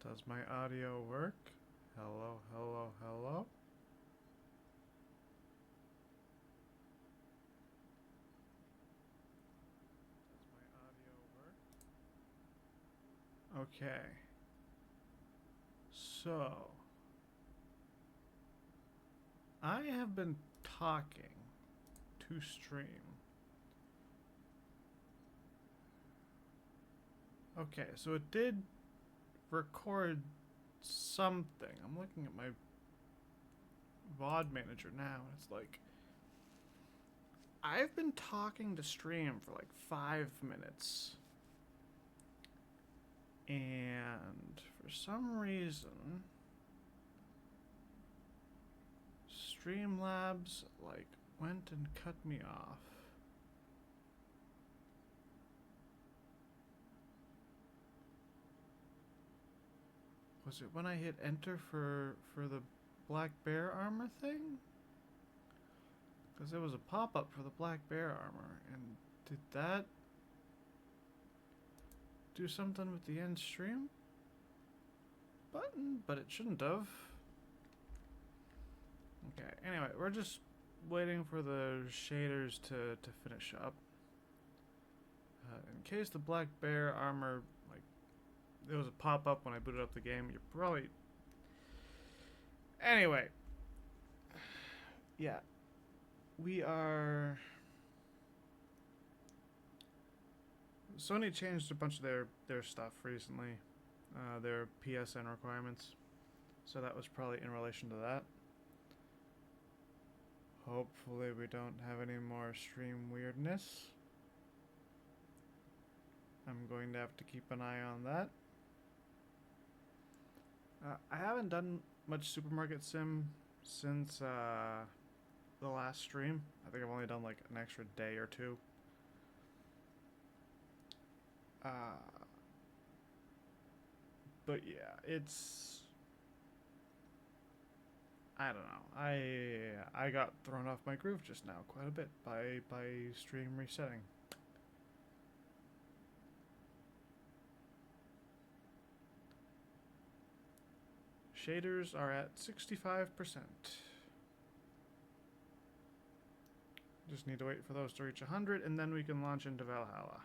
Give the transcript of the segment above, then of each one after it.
Does my audio work? Hello, hello, hello? Does my audio work? Okay. So, I have been talking to stream. Okay, so it did record something. I'm looking at my VOD manager now, and it's like I've been talking to stream for like 5 minutes. And for some reason, Streamlabs like went and cut me off. Was it when I hit enter for the black bear armor thing? Because there was a pop-up for the black bear armor, and did that do something with the end stream button? But it shouldn't have. Okay, anyway, we're just waiting for the shaders to finish up. In case the black bear armor, like, there was a pop-up when I booted up the game, you're probably... Anyway. Yeah. We are... Sony changed a bunch of their stuff recently. Their PSN requirements. So that was probably in relation to that. Hopefully we don't have any more stream weirdness. I'm going to have to keep an eye on that. I haven't done much Supermarket Sim since the last stream. I think I've only done like an extra day or two. But yeah, it's... I don't know. I got thrown off my groove just now quite a bit by stream resetting. Shaders are at 65%. Just need to wait for those to reach 100 and then we can launch into Valhalla.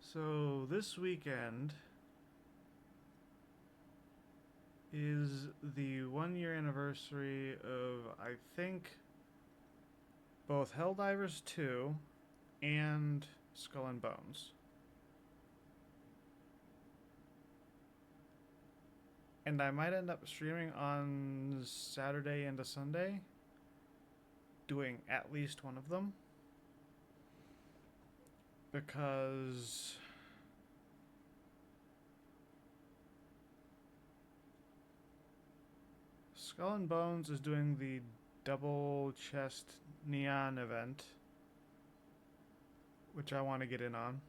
So this weekend is the 1-year anniversary of, I think, both Helldivers 2 and Skull and Bones. And I might end up streaming on Saturday into Sunday, doing at least one of them. Because Skull and Bones is doing the double chest neon event, which I want to get in on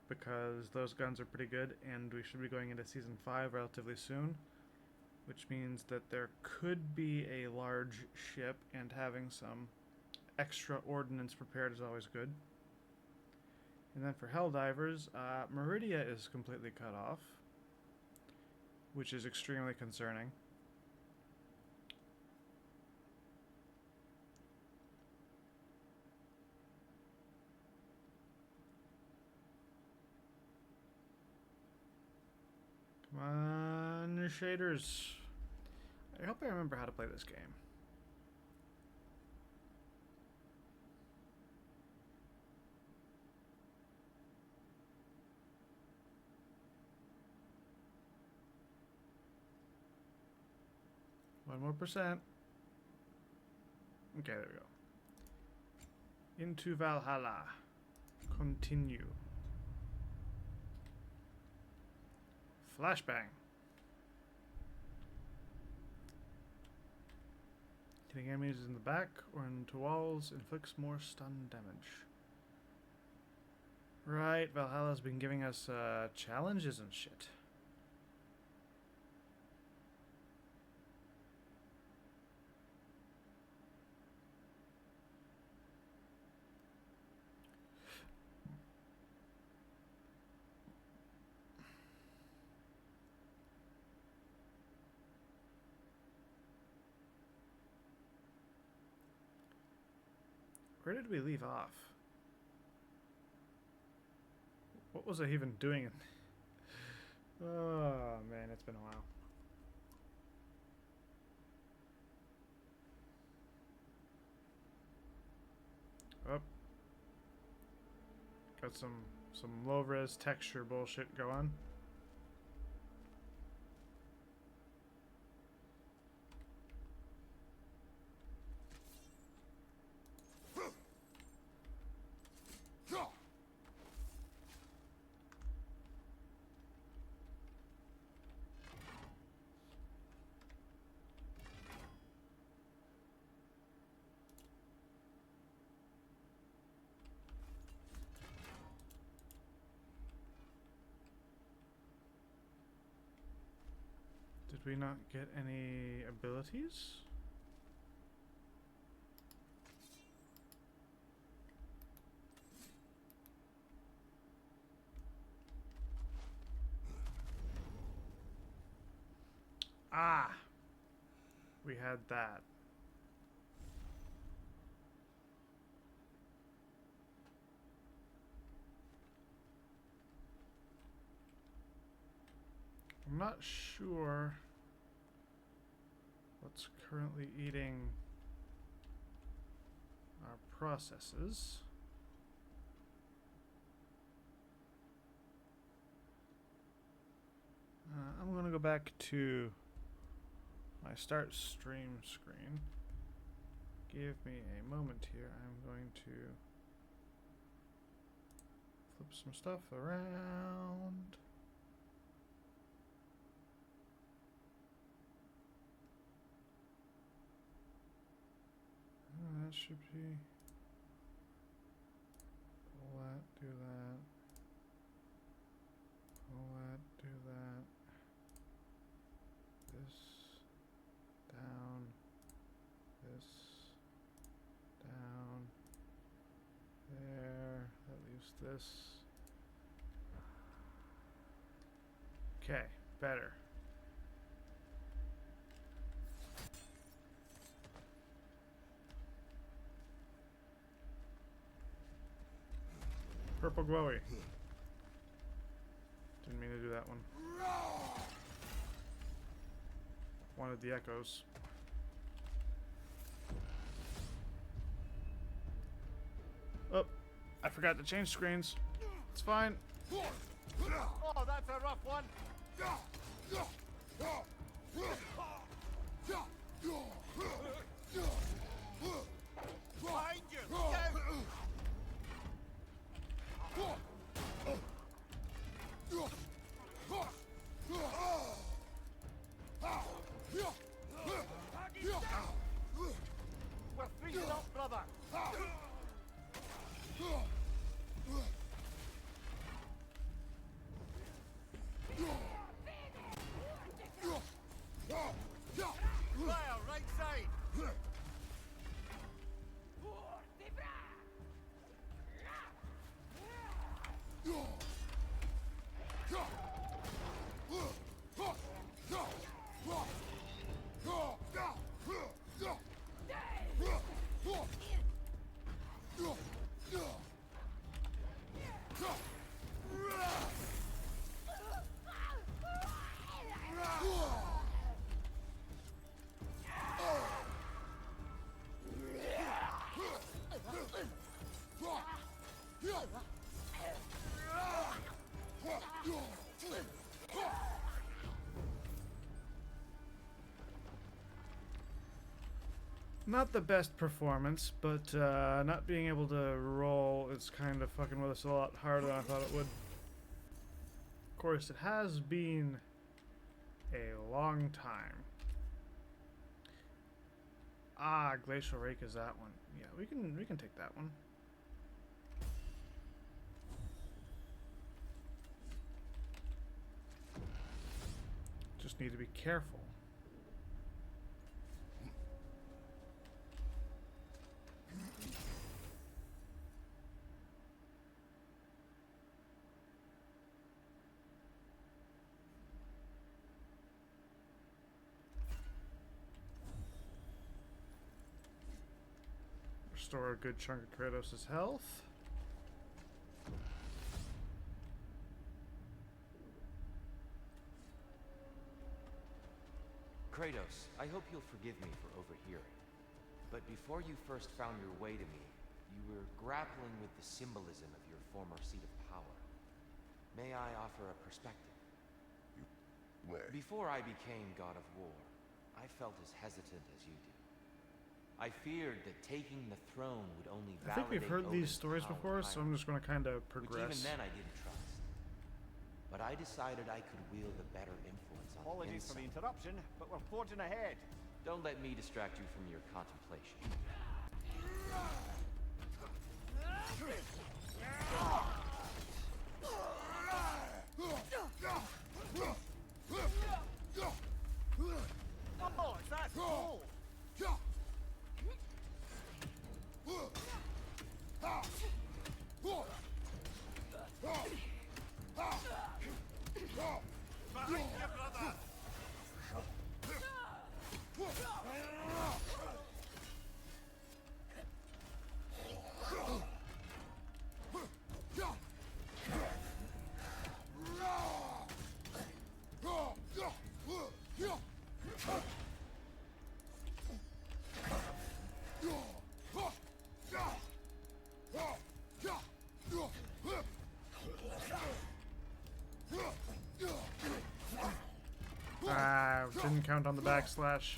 because those guns are pretty good and we should be going into Season 5 relatively soon, which means that there could be a large ship and having some extra ordnance prepared is always good. And then for Helldivers, Meridia is completely cut off, which is extremely concerning. Come on, shaders. I hope I remember how to play this game. One more %. Okay, there we go. Into Valhalla. Continue. Flashbang. Hitting enemies in the back or into walls inflicts more stun damage. Right, Valhalla's been giving us challenges and shit. Where did we leave off? What was I even doing? Oh man, it's been a while. Oh. Got some low-res texture bullshit going. Did we not get any abilities? Ah! We had that. I'm not sure what's currently eating our processes. I'm going to go back to my start stream screen. Give me a moment here. I'm going to flip some stuff around. That should be. Pull that, do that. Pull that, do that. This down. This down. There. That leaves this. Okay, better. Purple glowy. Didn't mean to do that one. Wanted the echoes. Oh, I forgot to change screens. It's fine. Oh, that's a rough one. Behind you. We're freezing up, brother. Fire, right side. Not the best performance, but not being able to roll is kind of fucking with us a lot harder than I thought it would. Of course, it has been a long time. Ah, Glacial Rake is that one. Yeah, we can take that one. Just need to be careful. Restore a good chunk of Kratos' health. Kratos, I hope you'll forgive me for overhearing. But before you first found your way to me, you were grappling with the symbolism of your former seat of power. May I offer a perspective? Before I became God of War, I felt as hesitant as you do. I feared that taking the throne would only validate I think we've heard these Odin's stories power before, so I'm just going to kind of progress. Which even then I didn't trust. But I decided I could wield a better influence on the Apologies for the inside. interruption, but we're forging ahead. Don't let me distract you from your contemplation. Oh, it's that cool! Behind you, brother! Ah, didn't count on the backslash.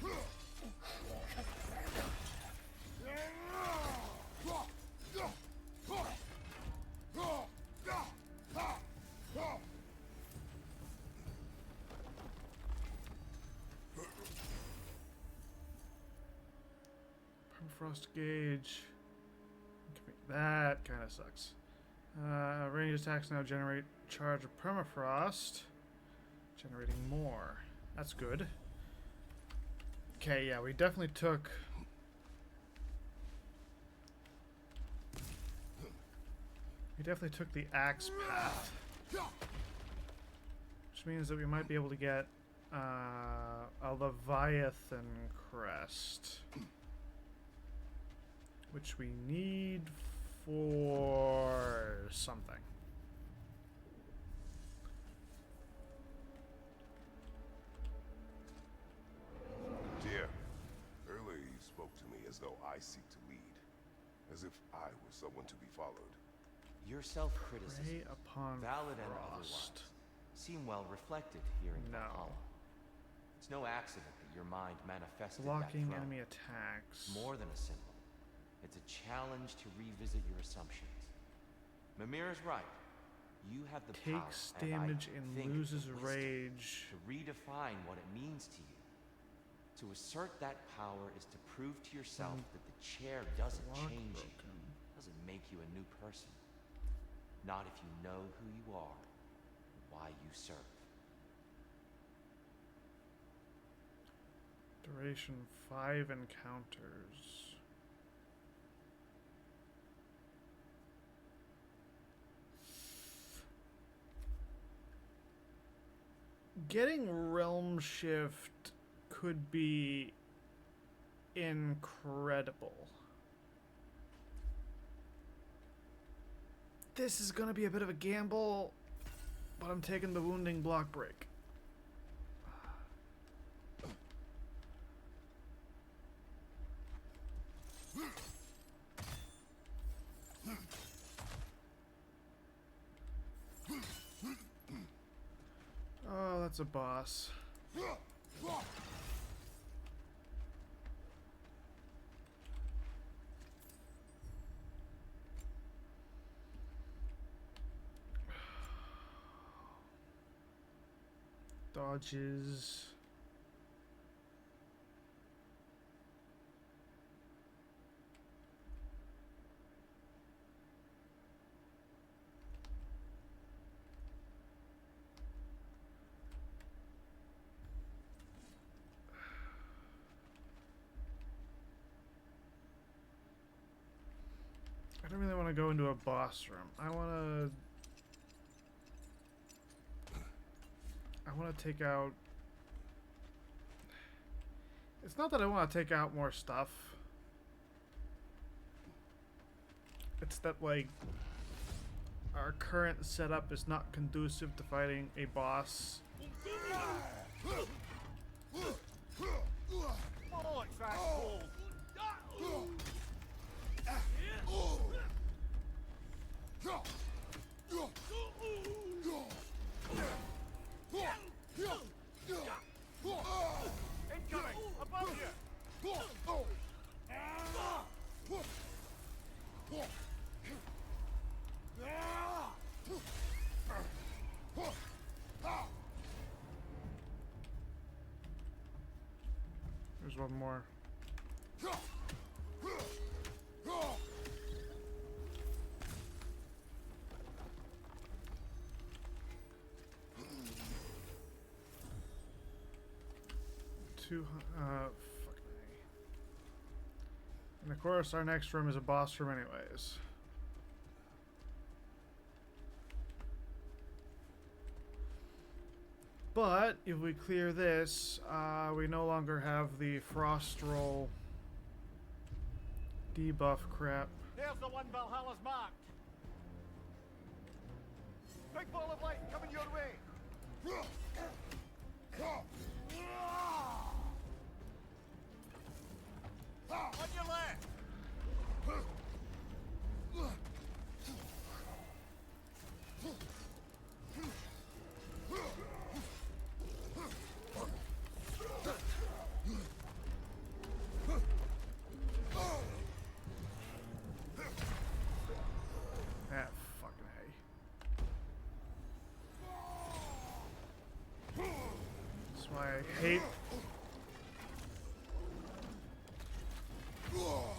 Permafrost gauge. That kind of sucks. Range attacks now generate charge of permafrost. Generating more. That's good. Okay, yeah, we definitely took... We definitely took the axe path. Which means that we might be able to get a Leviathan crest. Which we need for something. Dear, earlier you spoke to me as though I seek to lead, as if I were someone to be followed. Your self-criticism, Prey upon valid and frost. otherwise, seem well reflected here in No. Valhalla. It's no accident that your mind manifested Blocking that throne. enemy attacks. More than a symbol. It's a challenge to revisit your assumptions. Mimir is right. You have the Takes power, damage and I and think loses the wisdom rage. to redefine what it means to you. To assert that power is to prove to yourself that the chair doesn't Block change you, broken. doesn't make you a new person. Not if you know who you are, why you serve. Duration 5 encounters. Getting Realm Shift could be incredible. This is gonna be a bit of a gamble, but I'm taking the Wounding Block Break. Oh, that's a boss. Dodges. to go into a boss room. I want to take out... It's not that I want to take out more stuff. It's that, like, our current setup is not conducive to fighting a boss. Bollocks, asshole! Incoming! Above you! There's one more. Fuck me. And of course, our next room is a boss room anyways. But if we clear this, we no longer have the frost roll debuff crap. There's the one Valhalla's marked. Big ball of light coming your way. On your left. Ah, fucking A. That's why I hate... Oh,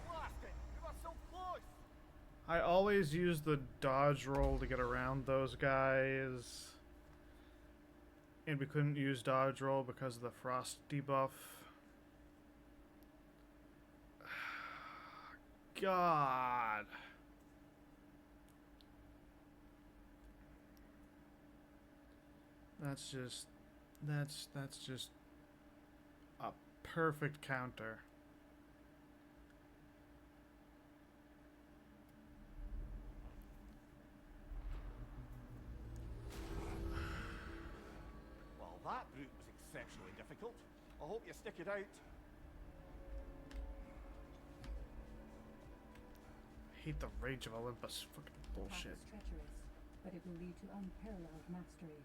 blast it! You were so close! I always use the dodge roll to get around those guys. And we couldn't use dodge roll because of the frost debuff. God. That's just a perfect counter. Well, that route was exceptionally difficult. I hope you stick it out. I hate the Rage of Olympus fucking bullshit. Path is treacherous, but it will lead to unparalleled mastery.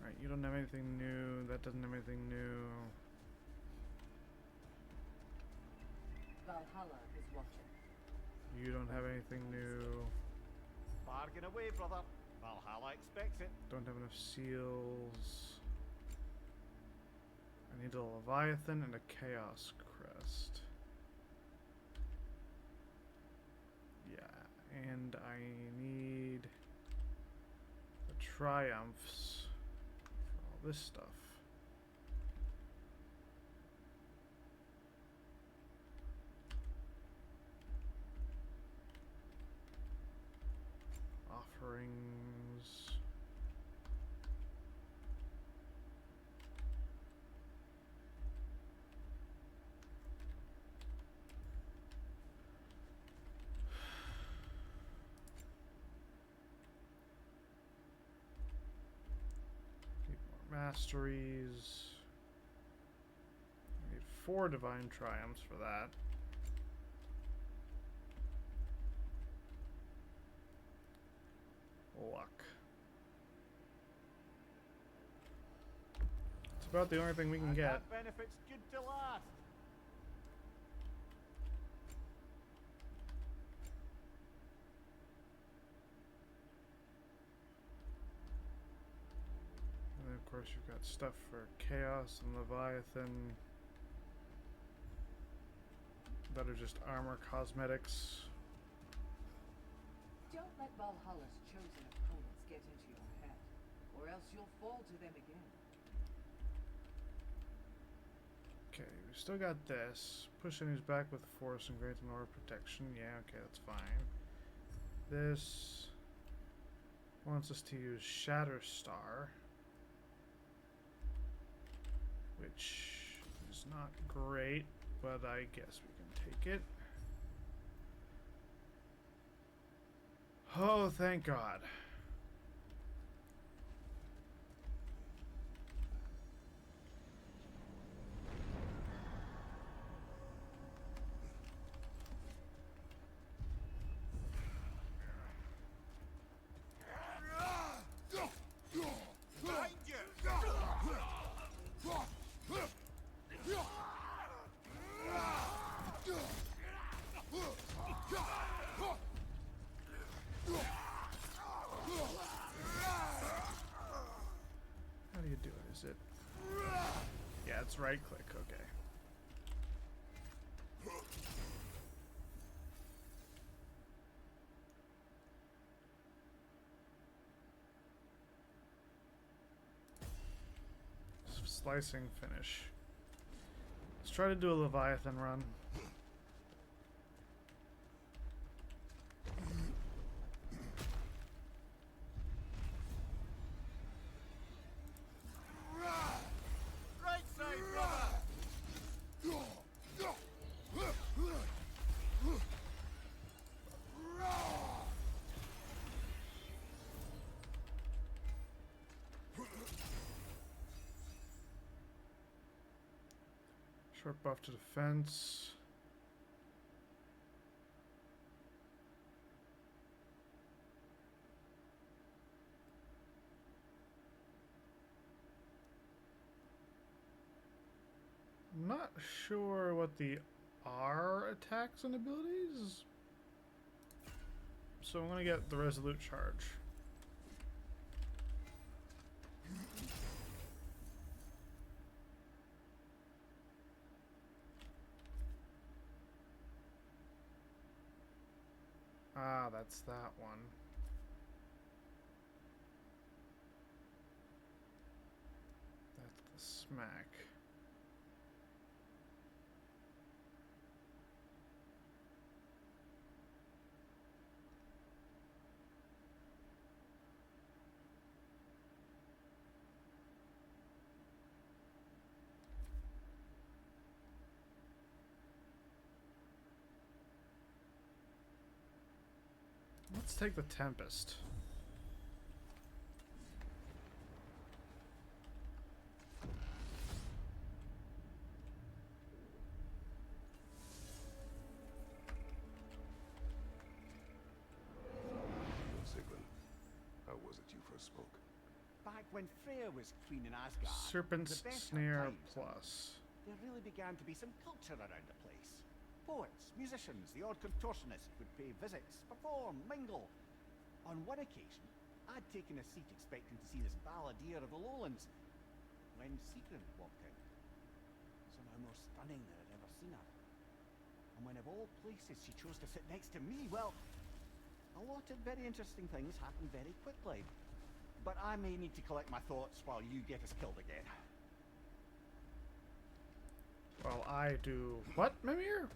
Right, you don't have anything new. That doesn't have anything new. Valhalla is watching. You don't have anything new. Bargain away, brother. Valhalla expects it. Don't have enough seals. I need a Leviathan and a Chaos Crest. Yeah, and I need the Triumphs for all this stuff. Offerings. Need more masteries. I need 4 divine triumphs for that. Luck. It's about the only thing we can And get. that benefit's good to last. And then of course you've got stuff for Chaos and Leviathan that are just armor cosmetics. Don't let Valhalla's chosen opponents get into your head, or else you'll fall to them again. Okay, we still got this. Push enemies back with force and grant an aura of protection. Yeah, okay, that's fine. This wants us to use Shatterstar, which is not great, but I guess we can take it. Oh, thank God. Behind you! How do you do it? Is it? Yeah, it's right click. Okay. Slicing finish. Let's try to do a Leviathan run. Right side, brother! Short buff to defense. Not sure what the R attacks and abilities. So I'm gonna get the Resolute Charge. Ah, that's that one. That's the smack. Let's take the Tempest. Siglin, how was it you first spoke? Back when Freya was queen in Asgard, Serpent's the better Snare times, Plus. there really began to be some culture around the place. Poets, musicians, the odd contortionist would pay visits, perform, mingle. On one occasion, I'd taken a seat expecting to see this balladeer of the lowlands, when Sigrun walked in. Somehow more stunning than I'd ever seen her. And when of all places she chose to sit next to me, well, a lot of very interesting things happened very quickly. But I may need to collect my thoughts while you get us killed again. Well, I do what, Mimir?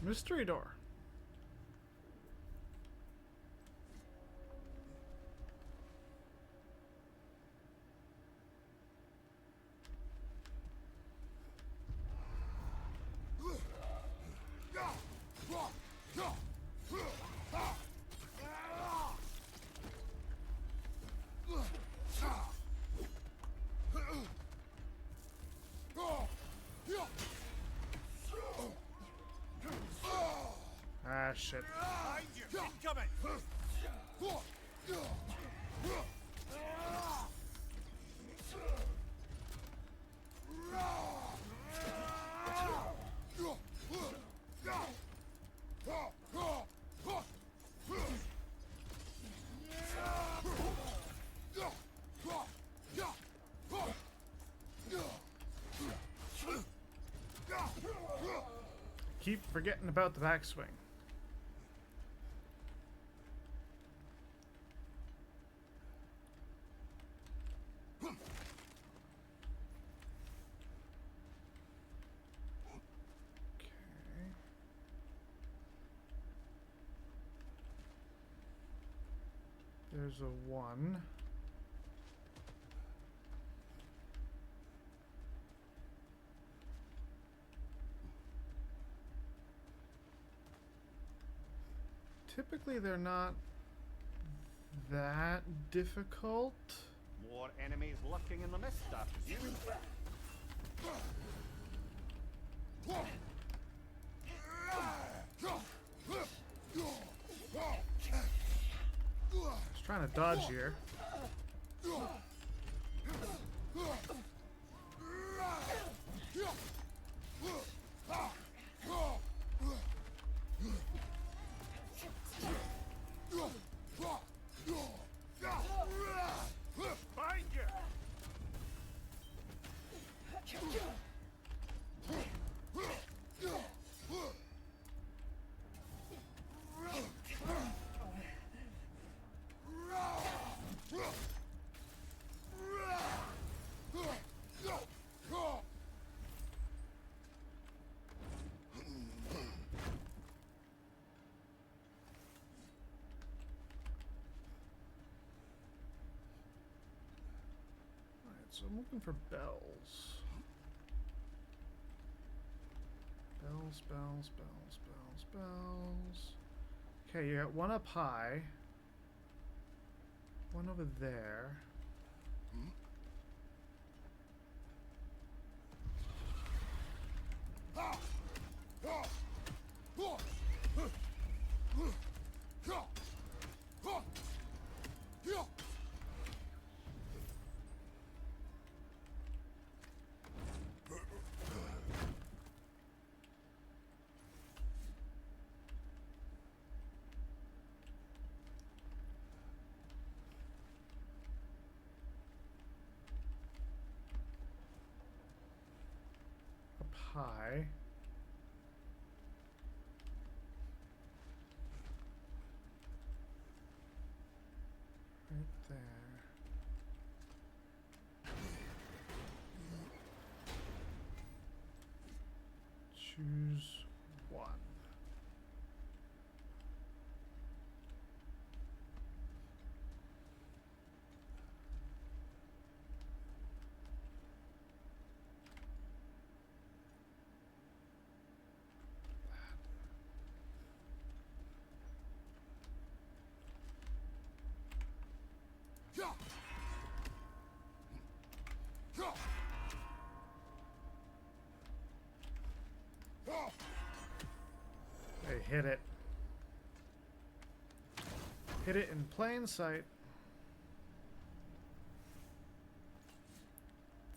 Mystery door. Ah, shit. Behind you! Incoming! keep forgetting about the backswing. There's a 1. Typically, they're not that difficult. More enemies lurking in the mist, I presume. Just trying to dodge here. Find you! So I'm looking for bells. Bells, bells, bells, bells, bells. Okay, you got one up high. One over there. High. Right there. Choose one. Hey, hit it. Hit it in plain sight.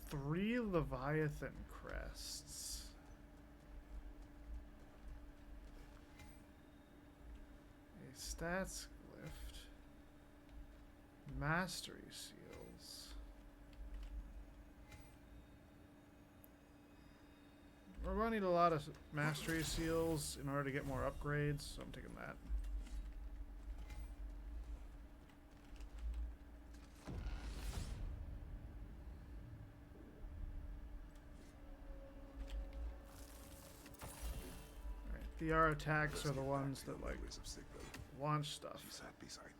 3 Leviathan crests. A stats glyph. Mastery seals. We're going to need a lot of mastery seals in order to get more upgrades, so I'm taking that. Alright, DR attacks are the ones that, like, launch stuff. She sat beside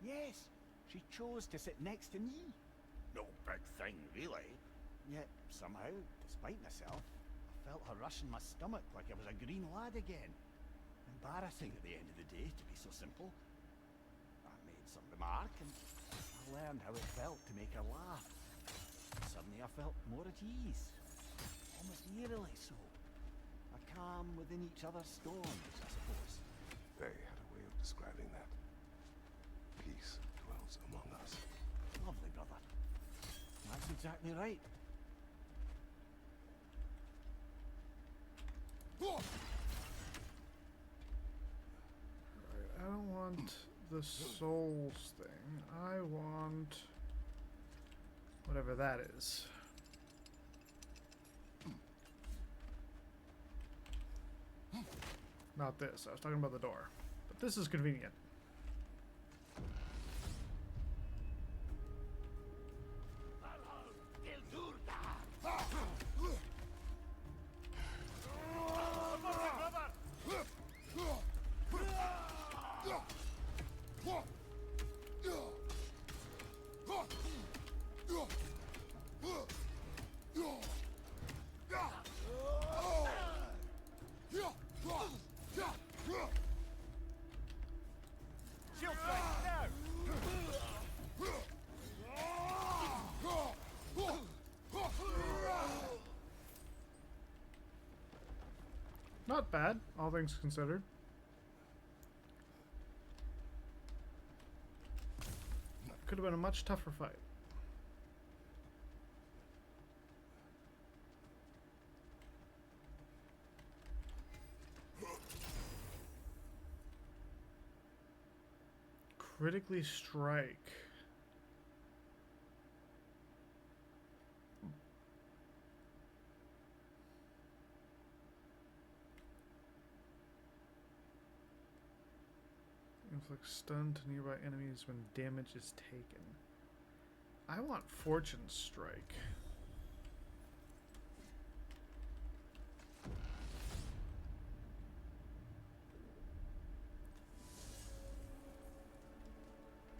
you. Yes, she chose to sit next to me. No big thing, really. Yet, somehow, despite myself, I felt her rush in my stomach like I was a green lad again. Embarrassing at the end of the day, to be so simple. I made some remark, and I learned how it felt to make her laugh. Suddenly I felt more at ease. Almost eerily so. A calm within each other's storms, I suppose. They had a way of describing that. Peace dwells among us. Lovely, brother. That's exactly right. Alright, I don't want the souls thing. I want whatever that is. Not this. I was talking about the door. But this is convenient. Shield strike now! Not bad, all things considered. Could have been a much tougher fight. Critically strike. Inflict stun to nearby enemies when damage is taken. I want Fortune Strike.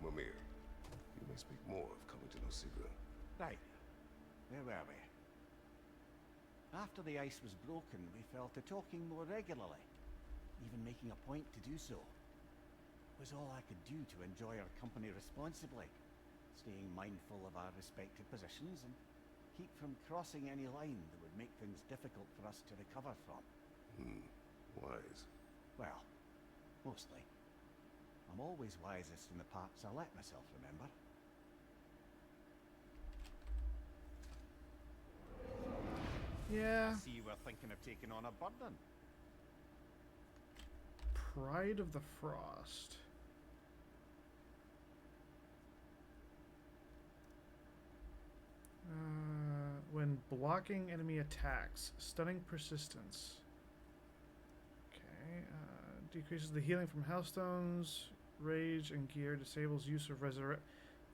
Mimir, you may speak more of coming to Nociva. Right. Where were we? After the ice was broken, we fell to talking more regularly, even making a point to do so. It was all I could do to enjoy our company responsibly, staying mindful of our respective positions and keep from crossing any line that would make things difficult for us to recover from. Wise. Well, mostly. I'm always wisest in the parts I let myself remember. Yeah. See, we're thinking of taking on a burden. Pride of the Frost. When blocking enemy attacks, stunning persistence. Okay. Decreases the healing from Hellstones, Rage, and Gear. Disables use of Resurrect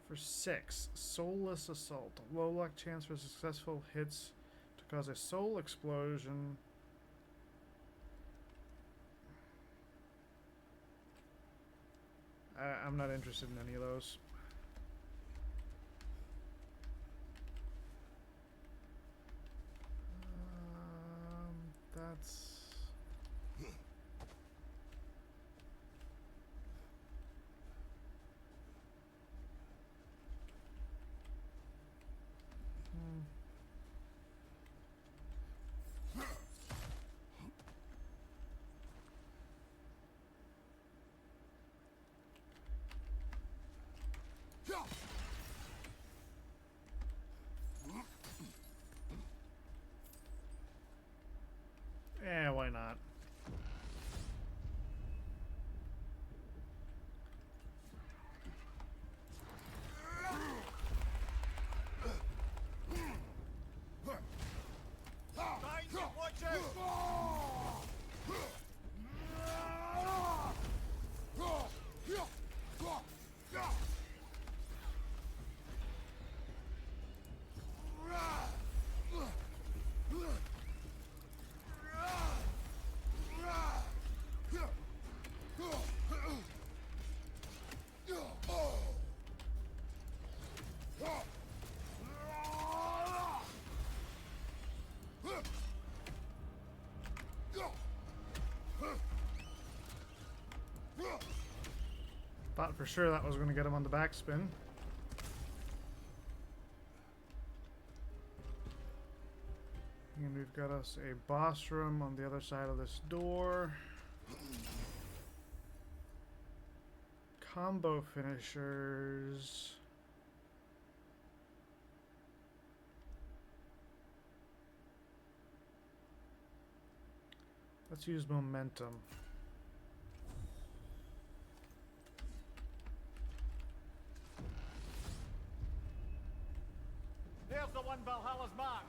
for 6. Soulless Assault. Low luck chance for successful hits to cause a soul explosion. I'm not interested in any of those. That's... why not? Watch out! Thought for sure that was going to get him on the backspin. And we've got us a boss room on the other side of this door. Combo finishers. Let's use momentum. There's the one Valhalla's mark.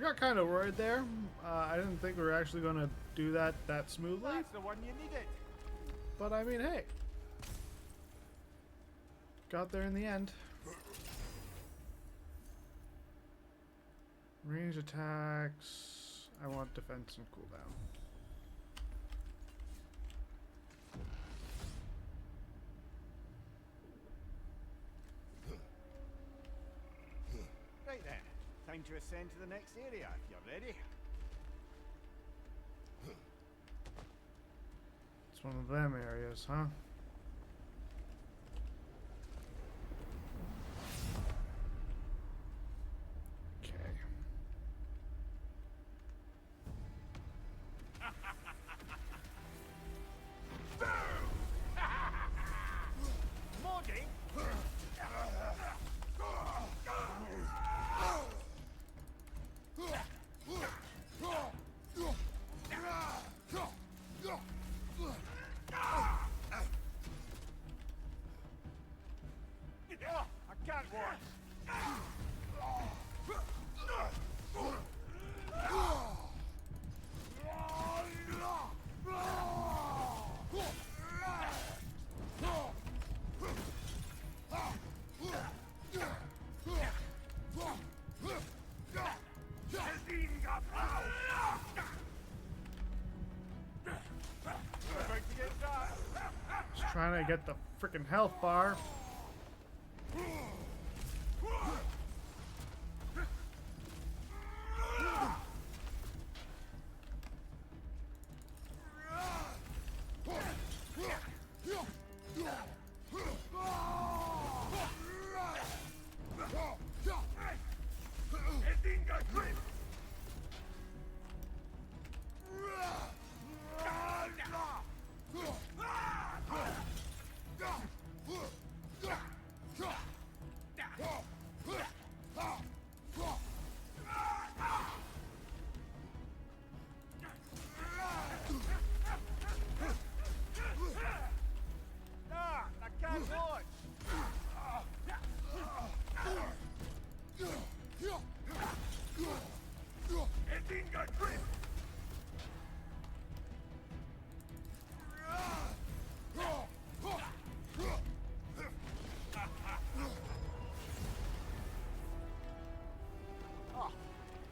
got kind of worried there. I didn't think we were actually going to do that smoothly. That's the one you needed. But I mean, hey. Got there in the end. Range attacks. I want defense and cooldown. Right then. Time to ascend to the next area if you're ready. It's one of them areas, huh? Okay. Morty! I can't watch. About to get dark. Just trying to get the freaking health bar. Ah, I can't watch. Oh,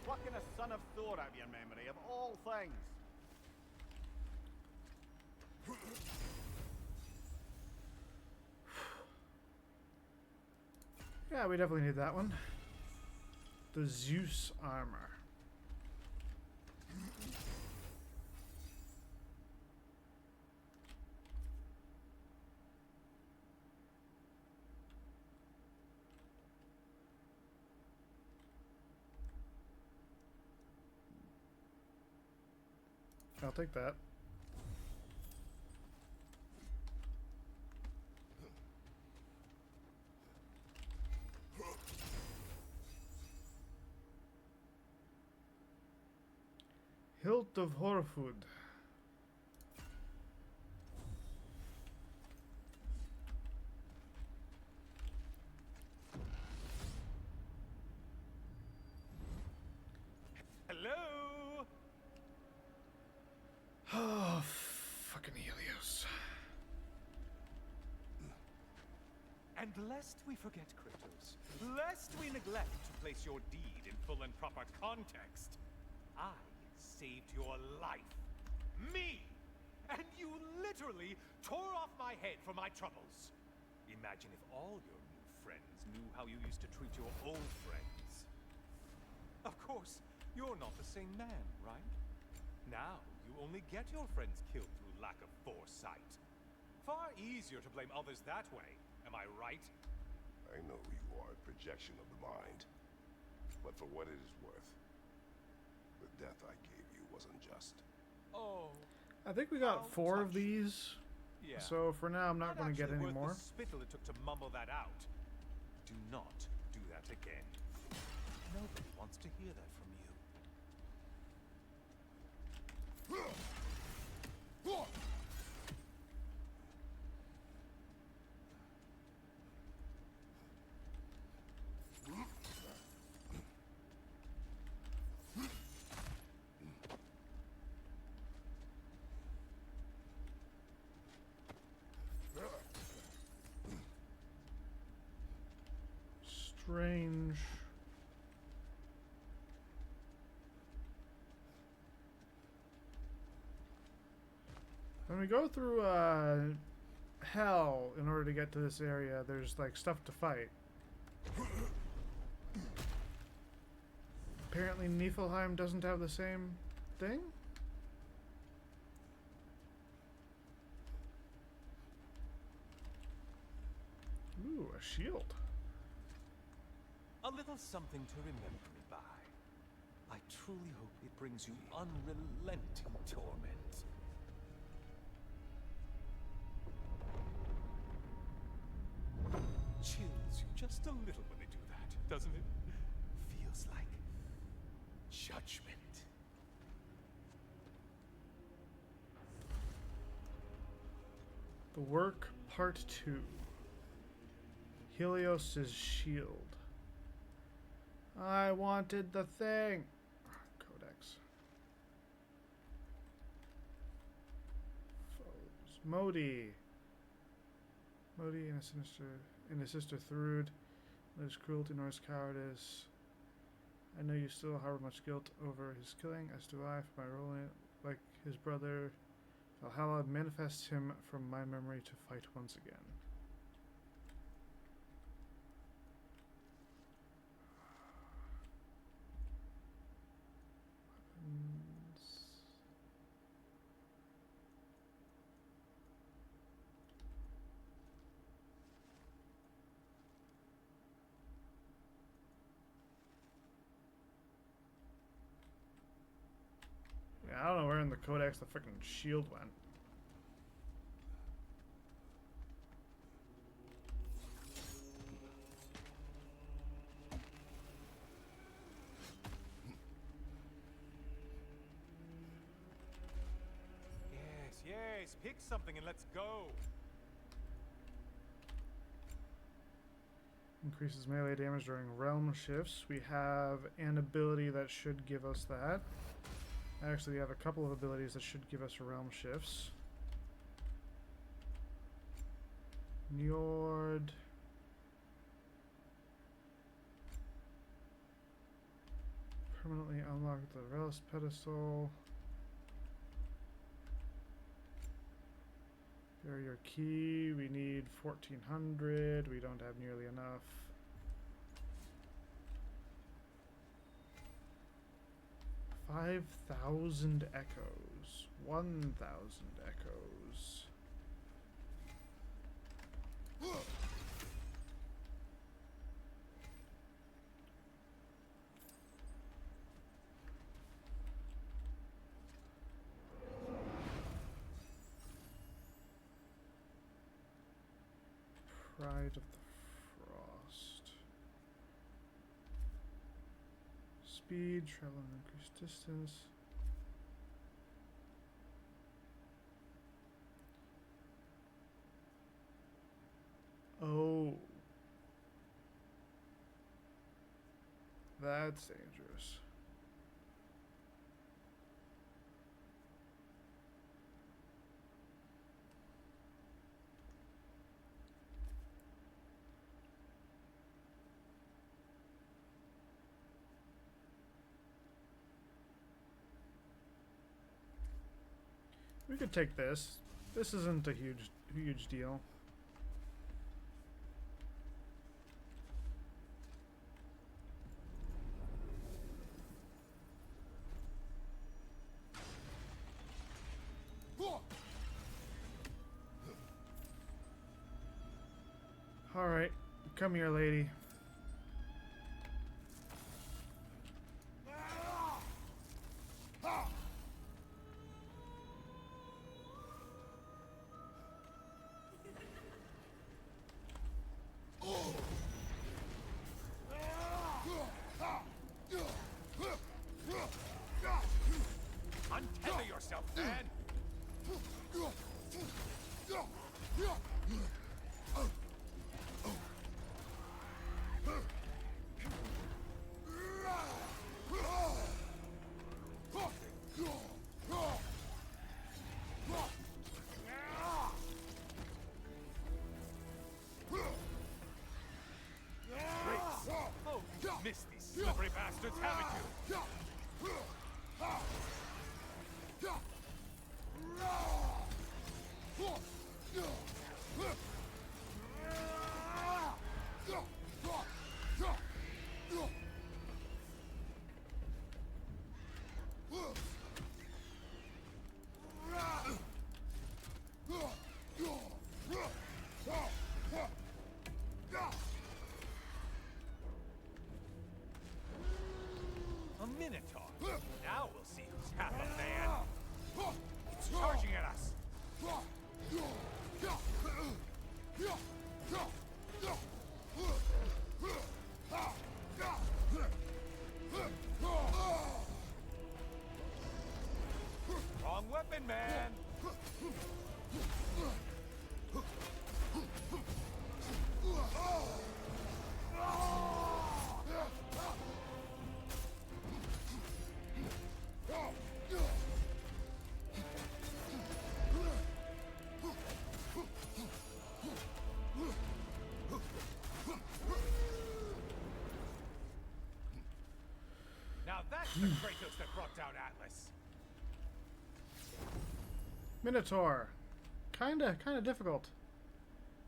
plucking a son of Thor out of your memory of all things. Yeah, we definitely need that one. The Zeus armor. I'll take that. Hilt of Horfood. Hello? Oh, fucking Helios. And lest we forget, Kratos, lest we neglect to place your deed in full and proper context, I saved your life. Me! And you literally tore off my head for my troubles. Imagine if all your new friends knew how you used to treat your old friends. Of course, you're not the same man, right? Now, you only get your friends killed through lack of foresight. Far easier to blame others that way, am I right? I know you are a projection of the mind. But for what it is worth, the death I gave you was unjust. Oh, I think we got How 4 of touching. these. yeah. So for now, I'm not going to get any worth more. the spittle it took to mumble that out. Do not do that again. Nobody wants to hear that from you. When we go through hell in order to get to this area, there's like stuff to fight. Apparently Niflheim doesn't have the same thing? Ooh, a shield. A little something to remember me by. I truly hope it brings you unrelenting torment. Chills you just a little when they do that, doesn't it? Feels like judgment. The Work Part 2. Helios' shield. I wanted the thing. Codex. Foes. Modi. Modi and his sister Thrud. His cruelty nor his cowardice. I know you still harbor much guilt over his killing, as do I for my role in it. Like his brother, Valhalla manifests him from my memory to fight once again. Yeah, I don't know where in the codex the freaking shield went. Yes, pick something and let's go. Increases melee damage during realm shifts. We have an ability that should give us that. Actually, we have a couple of abilities that should give us realm shifts. Njord. Permanently unlock the Relis pedestal. Barrier key. We need 1400. We don't have nearly enough. $5,000 echoes. 1,000 echoes. Pride of the Frost. Speed, travel and increased distance. Oh. That's dangerous. We could take this. This isn't a huge deal. All right, come here, lady. Untether yourself, man. Oh, you missed these slippery bastards, haven't you? the Kratos that brought down Atlas. Minotaur. Kinda difficult.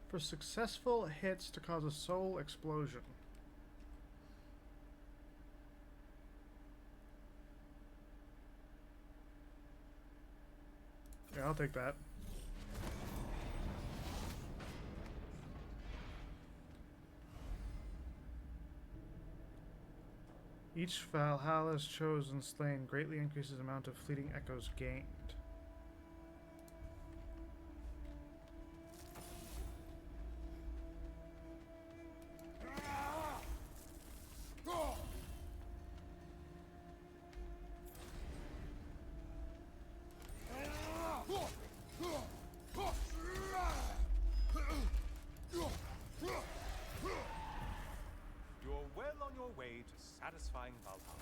For successful hits to cause a soul explosion. Yeah, I'll take that. Each Valhalla's chosen slain greatly increases the amount of fleeting echoes gained. You're well on your way to satisfying Valhalla.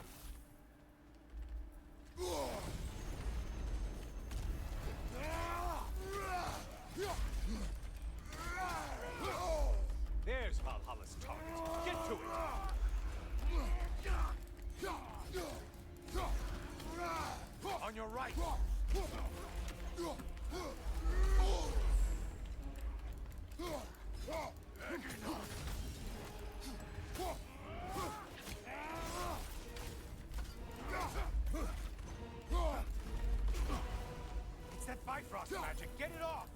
There's Valhalla's target. Get to it. On your right. It's that Bifrost magic. Get it off.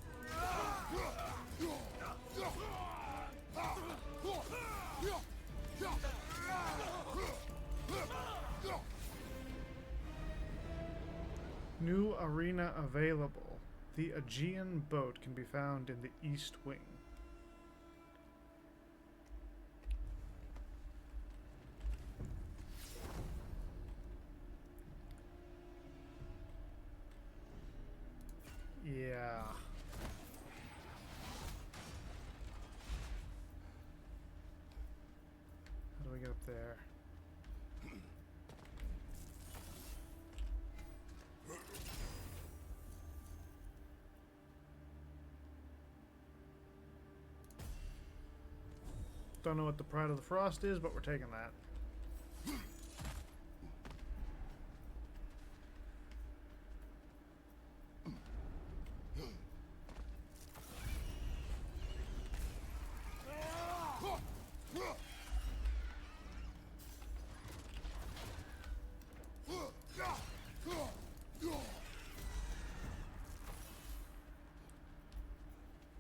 New arena available. The Aegean boat can be found in the East Wing. Yeah. How do we get up there? Don't know what the Pride of the Frost is, but we're taking that.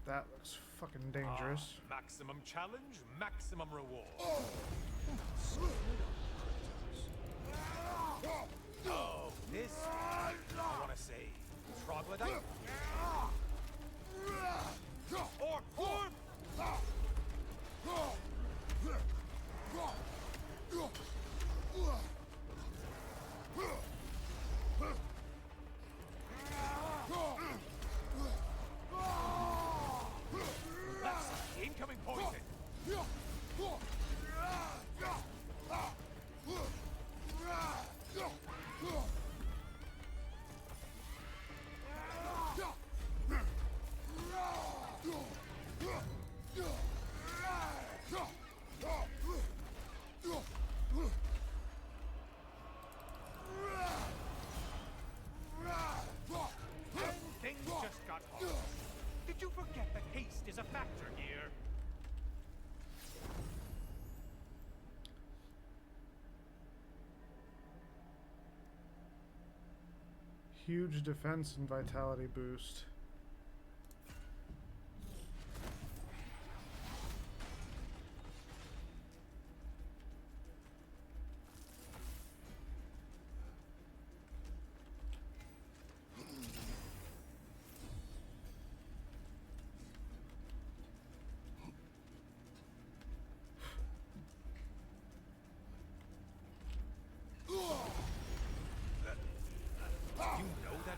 That looks fucking dangerous. Maximum challenge, maximum reward. Oh, this I want to say troglodyte or incoming poison. Things just got hard. Did you forget that haste is a factor here? Huge defense and vitality boost.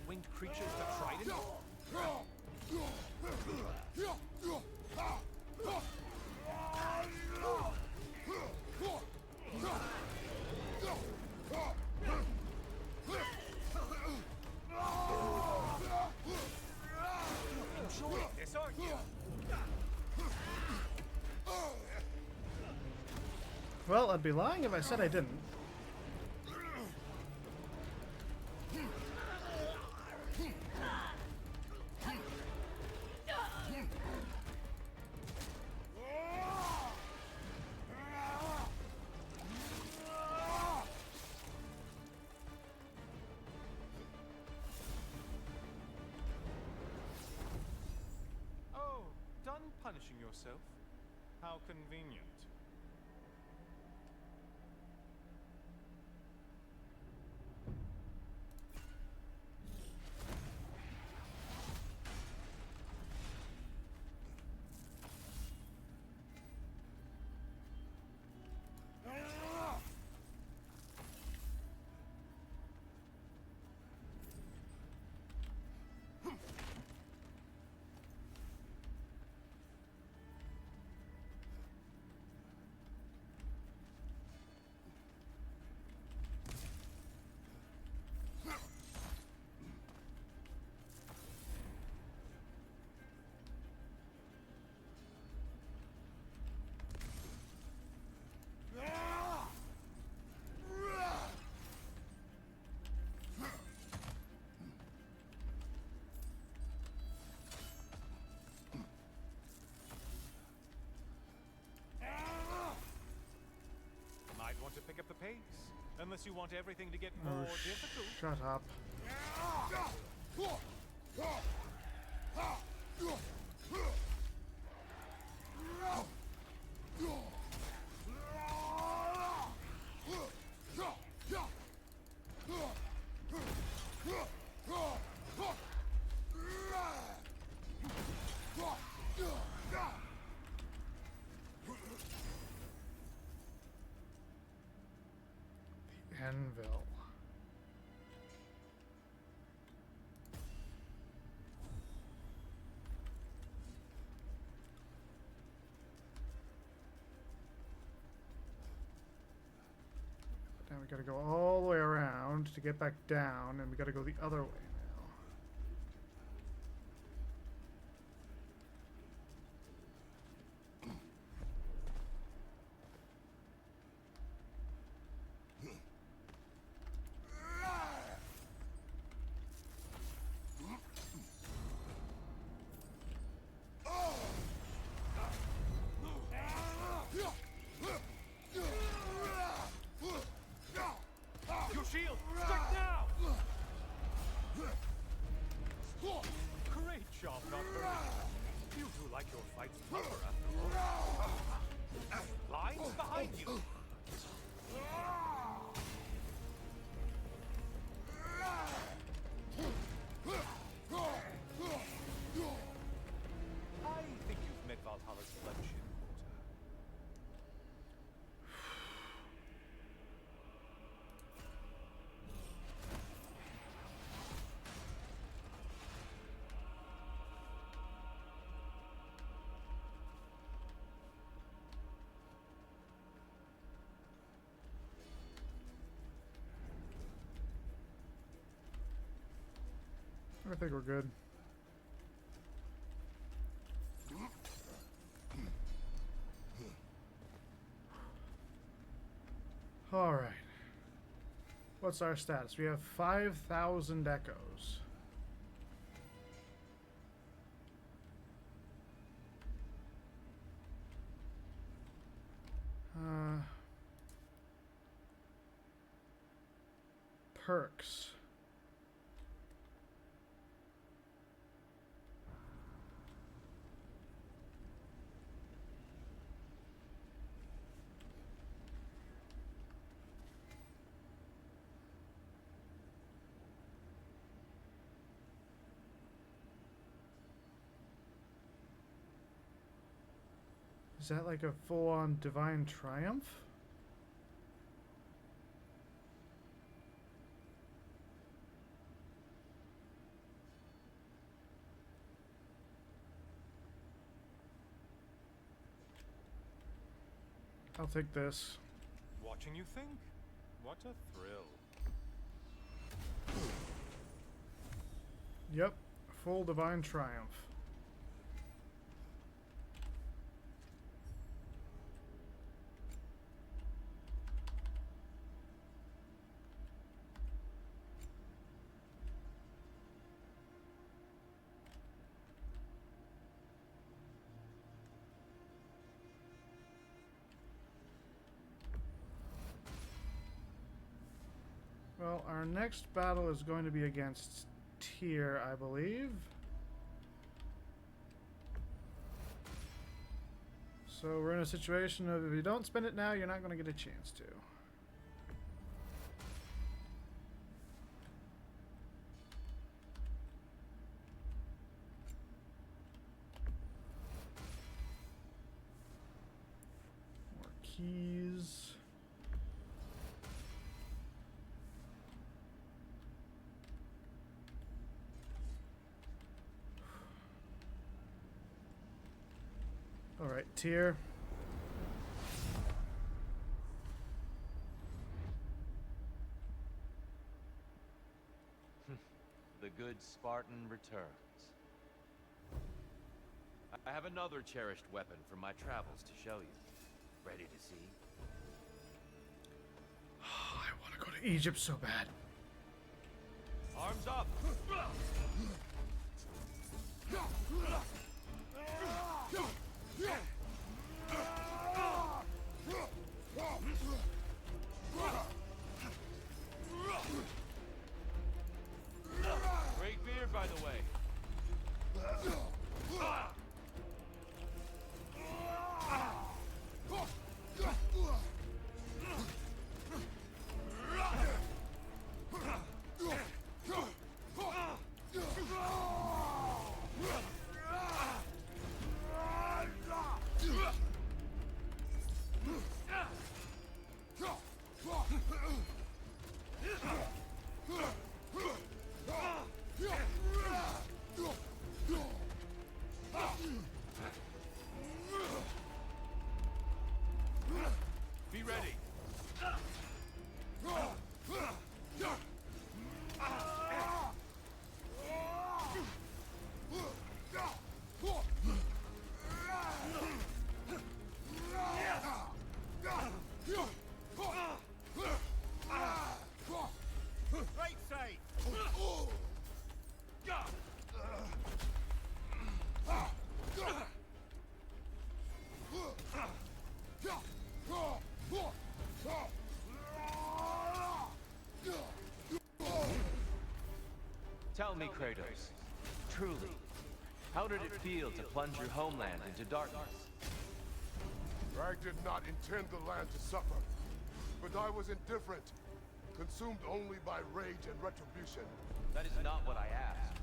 Winged creatures the trident? Enjoying this, aren't you? Well, I'd be lying if I said I didn't. punishing yourself? How convenient. Might want to pick up the pace, unless you want everything to get more difficult. Shut up. Anvil. Now we gotta go all the way around to get back down, and we gotta go the other way now. Your shield! Strike now! Great job, not hurting. You do like your fights tougher after all. Lines behind you! I think you've met Valhalla's flagship quarter. I think we're good. All right. What's our status? We have 5,000 echoes. Perks. Is that like a full-on divine triumph? I'll take this. Watching you think? What a thrill. Yep, full divine triumph. Well, our next battle is going to be against Tyr, I believe. So we're in a situation of if you don't spend it now, you're not going to get a chance to. More keys. All right, tier. The good Spartan returns. I have another cherished weapon from my travels to show you. Ready to see? I want to go to Egypt so bad. Arms up! Great beard, by the way. Be ready. Right side. Tell me, Kratos, truly, how did it feel to plunge your homeland into darkness? I did not intend the land to suffer, but I was indifferent, consumed only by rage and retribution. That is not what I asked.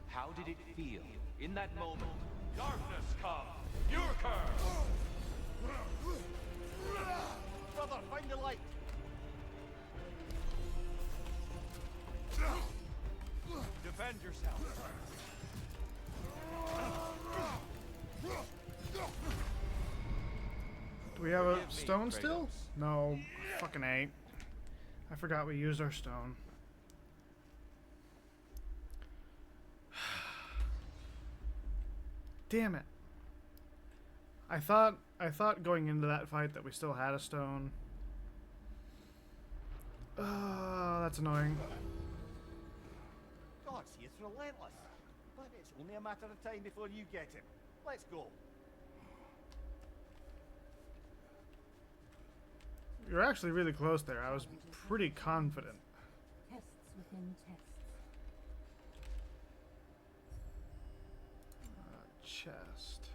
How did it feel in that moment? Darkness come! Your curse! Brother, find the light. Defend yourself. Do we have a Forgive me, stone still? Kratos. No, fucking ain't. I forgot we used our stone. Damn it. I thought going into that fight that we still had a stone. That's annoying. Gods, he is relentless. But it's only a matter of time before you get him. Let's go. You're actually really close there. I was pretty confident. Tests within tests. Chest.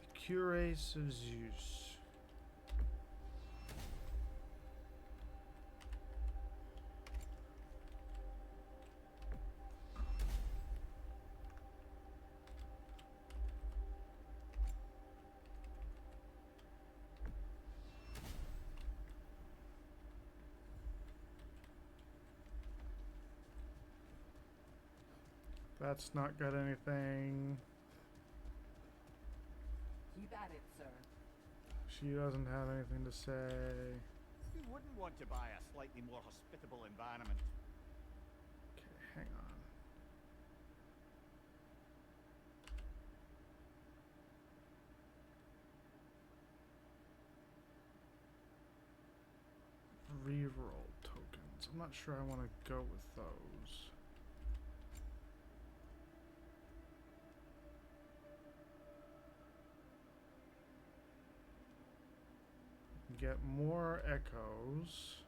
The Cuirass of Zeus. That's not got anything. Keep at it, sir. She doesn't have anything to say. Who wouldn't want to buy a slightly more hospitable environment? Okay, hang on. Reroll tokens. I'm not sure I want to go with those. Get more echoes.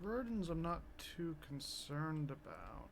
burdens I'm not too concerned about.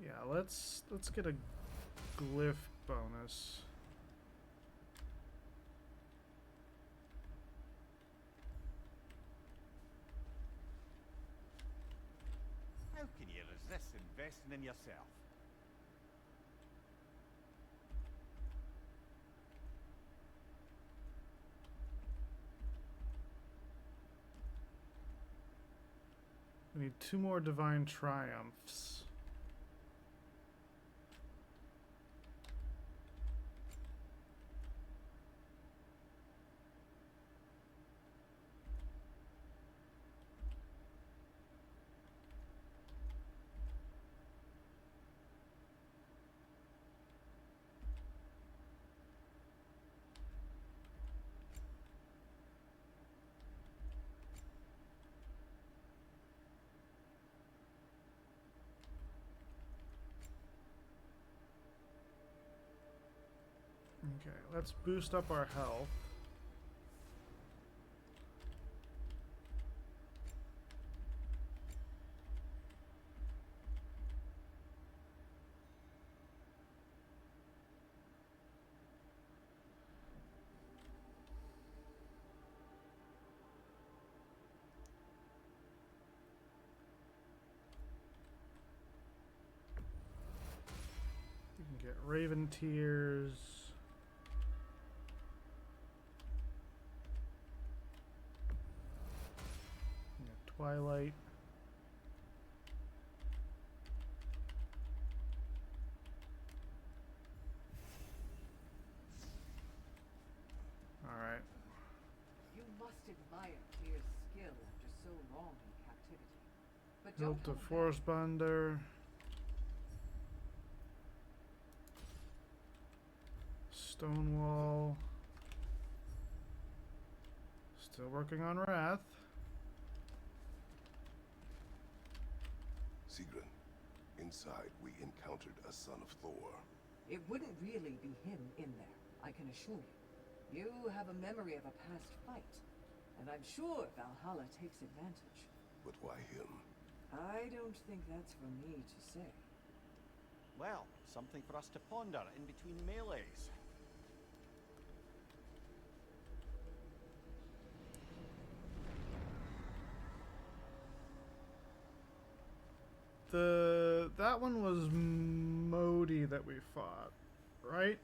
Yeah, let's get a glyph bonus. How can you resist investing in yourself? We need 2 more divine triumphs. Okay, let's boost up our health. You can get Raven Tears. Twilight. Alright. You must admire Tyr's skill after so long in captivity. But Hilt don't of hold Force back. Bonder. Stonewall. Still working on Wrath. Sigrun, inside we encountered a son of Thor. It wouldn't really be him in there, I can assure you. You have a memory of a past fight, and I'm sure Valhalla takes advantage. But why him? I don't think that's for me to say. Well, something for us to ponder in between melees. That one was Modi that we fought, right?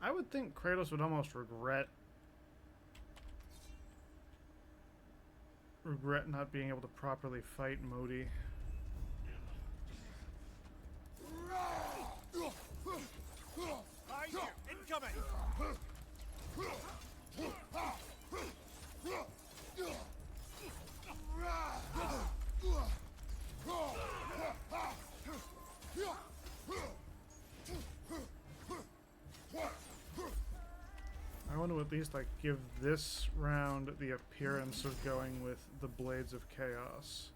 I would think Kratos would almost regret not being able to properly fight Modi. Behind you! Incoming! I want to at least like give this round the appearance of going with the Blades of Chaos.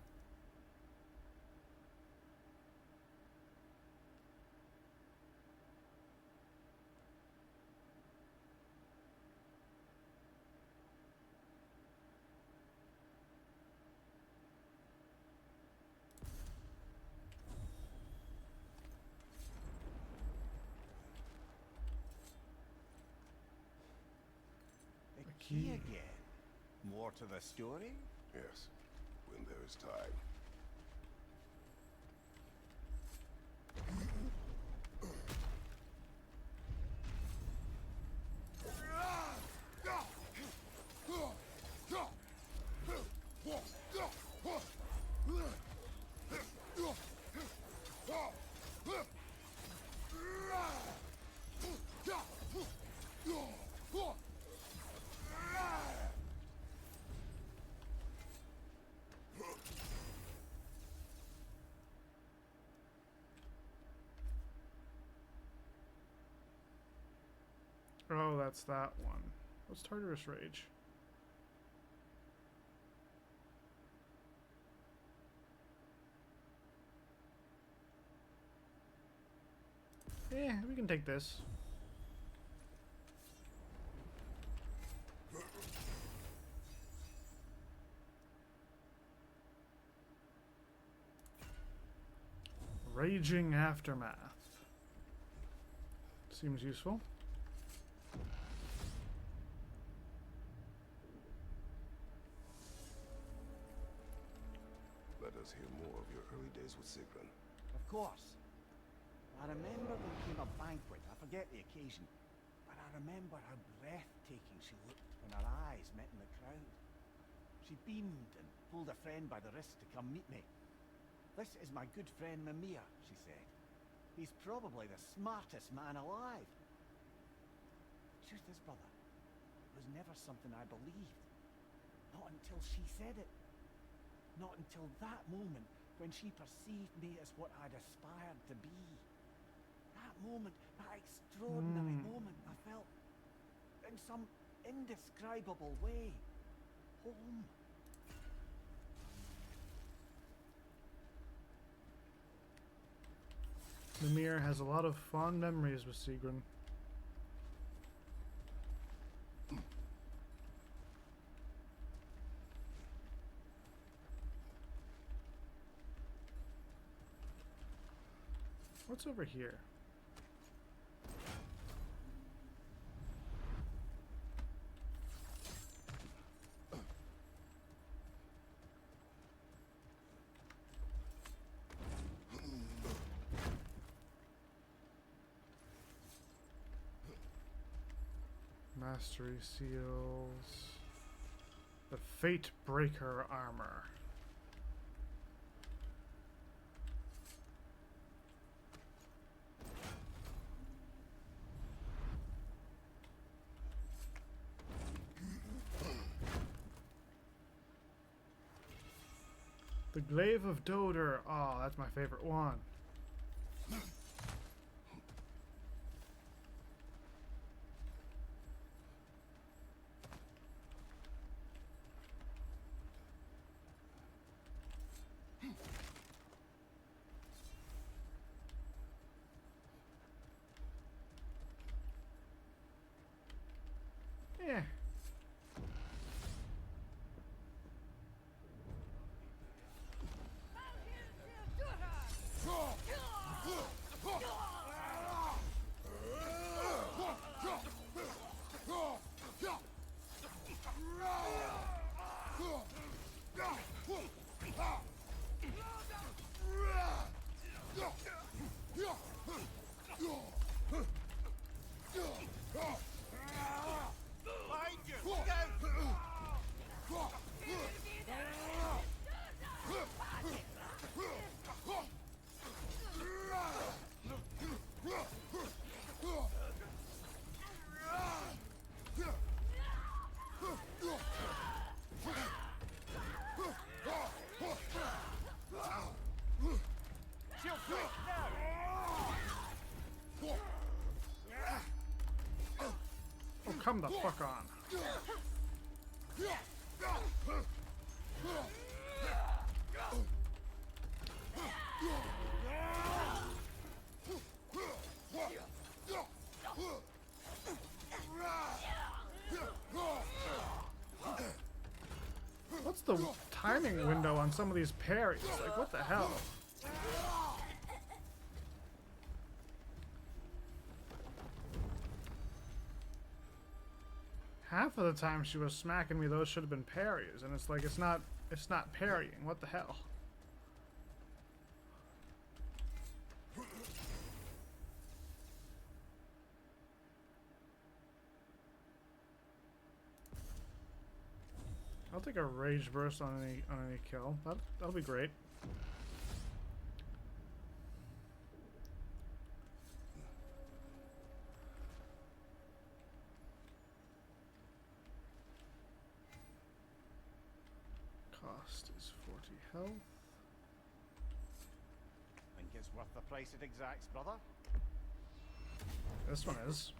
key again. More to the story? Yes, when there is time. Oh, that's that one. What's Tartarus Rage? Yeah, we can take this. Raging Aftermath. Seems useful. Let us hear more of your early days with Sigrun. Of course. I remember there came a banquet. I forget the occasion. But I remember how breathtaking she looked when her eyes met in the crowd. She beamed and pulled a friend by the wrist to come meet me. This is my good friend Mimir, she said. He's probably the smartest man alive. The truth is, brother, it was never something I believed. Not until she said it. Not until that moment when she perceived me as what I'd aspired to be. That moment, that extraordinary moment, I felt, in some indescribable way, home. Mimir has a lot of fond memories with Sigrun. What's over here? Mastery seals. The Fate Breaker armor. The Glaive of Doder. Oh, that's my favorite one. Yeah. Oh, come the fuck on. What's the timing window on some of these parries? Like, what the hell? Half of the time she was smacking me, those should have been parries, and it's like it's not parrying. What the hell? I'll take a rage burst on any kill. That'll be great. Cost is 40 health. Think it's worth the price it exacts, brother? This one is.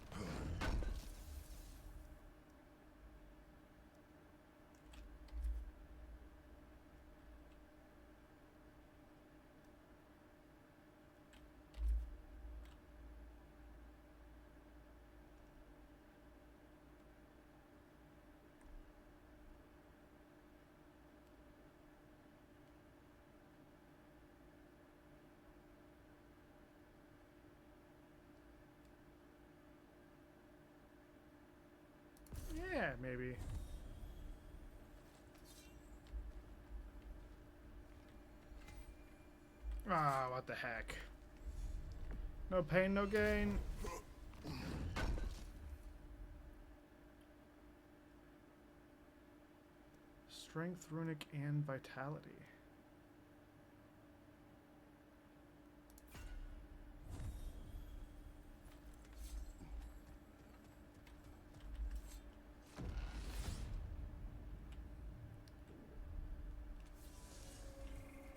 Yeah, maybe. Ah, what the heck. No pain, no gain. Strength, runic, and vitality.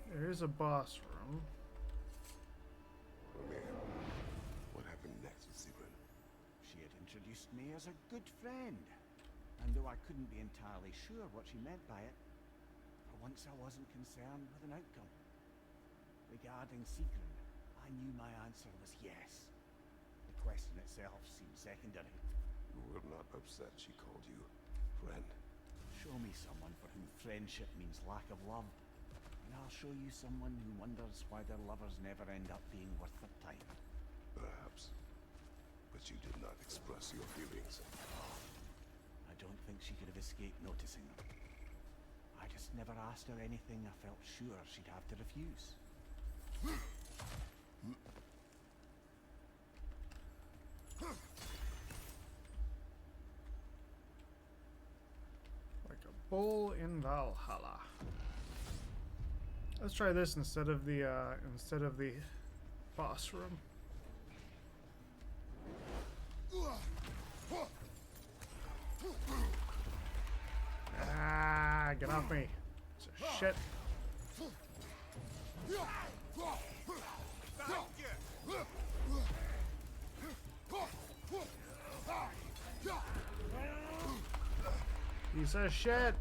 There is a boss room. Man, what happened next with Sigrun? She had introduced me as a good friend, and though I couldn't be entirely sure what she meant by it, for once I wasn't concerned with an outcome. Regarding Sigrun, I knew my answer was yes. The question itself seemed secondary. You were not upset she called you friend. Show me someone for whom friendship means lack of love, and I'll show you someone who wonders why their lovers never end up being worth their time. Perhaps. But you did not express your feelings. I don't think she could have escaped noticing them. I just never asked her anything I felt sure she'd have to refuse. Like a bull in Valhalla. Let's try this instead of the boss room. Ah, get off me. It's a shit. Piece of shit.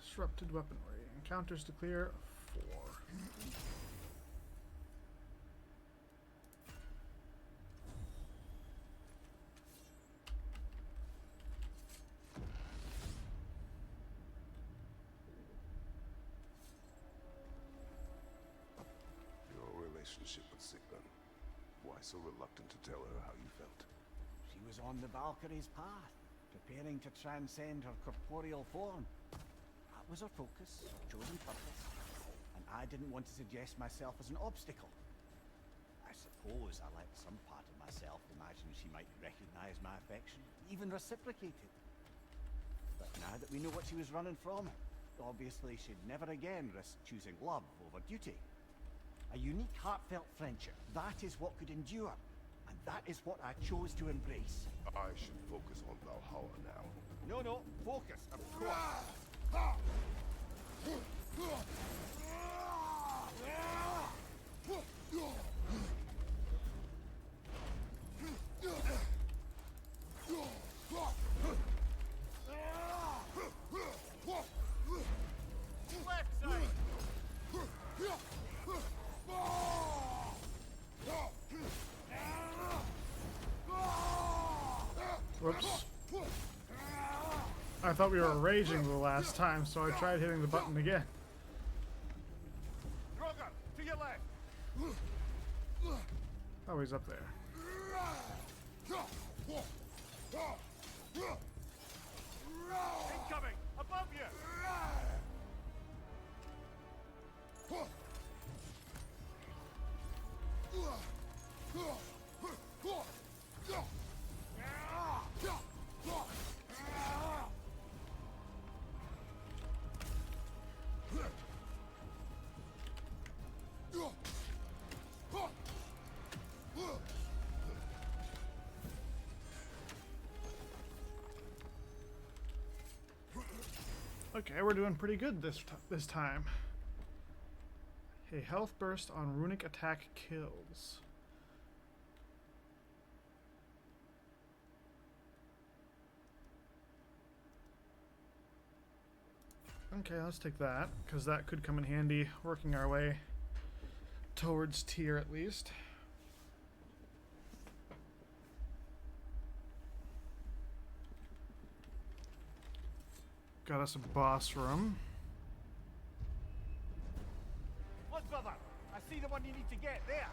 Disrupted weaponry. Encounters to clear 4. Your relationship with Sigrun. Why so reluctant to tell her how you felt? She was on the Valkyrie's path, preparing to transcend her corporeal form. That was her focus, her chosen purpose, and I didn't want to suggest myself as an obstacle. I suppose I let some part of myself imagine she might recognize my affection, even reciprocate it. But now that we know what she was running from, obviously she'd never again risk choosing love over duty. A unique, heartfelt friendship. That is what could endure. And that is what I chose to embrace. I should focus on Valhalla now. No, focus, of course. Left side. Whoops. I thought we were raging the last time, so I tried hitting the button again. Roger, to your left. Oh, he's up there. Incoming, above you. Okay, we're doing pretty good this time. A health burst on runic attack kills. Okay, let's take that, because that could come in handy working our way towards tier at least. Got us a boss room. Look, brother, I see the one you need to get there.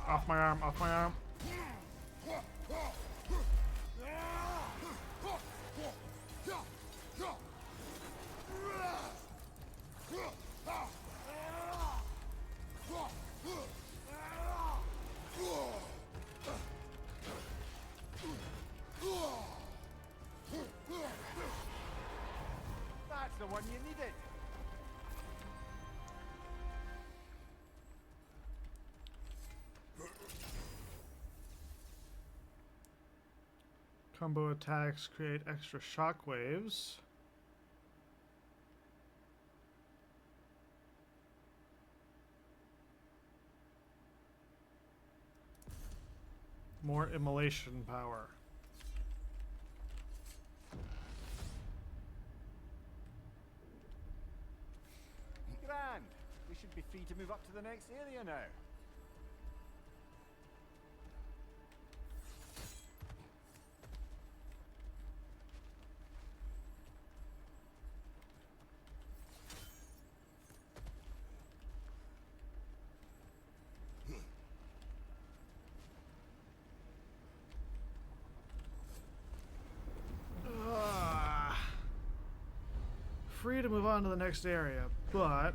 Off my arm, off my arm. That's the one you needed. Combo attacks create extra shockwaves. More immolation power. Grand. We should be free to move up to the next area now. Free to move on to the next area, but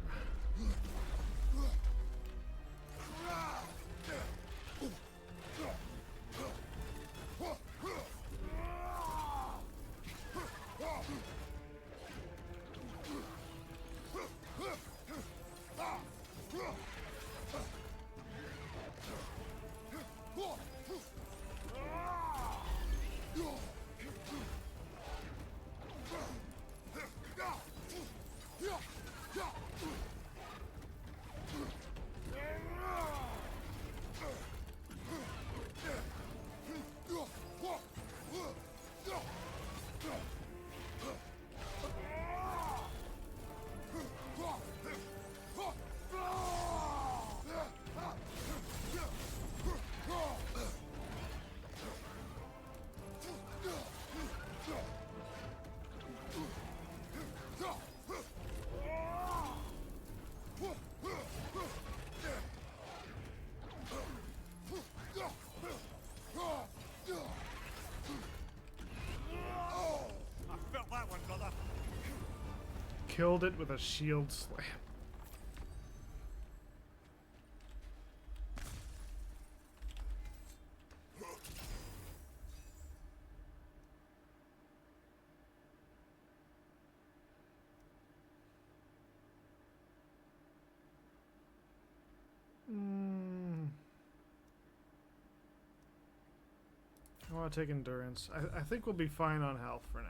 killed it with a shield slam. I want to take endurance. I think we'll be fine on health for now.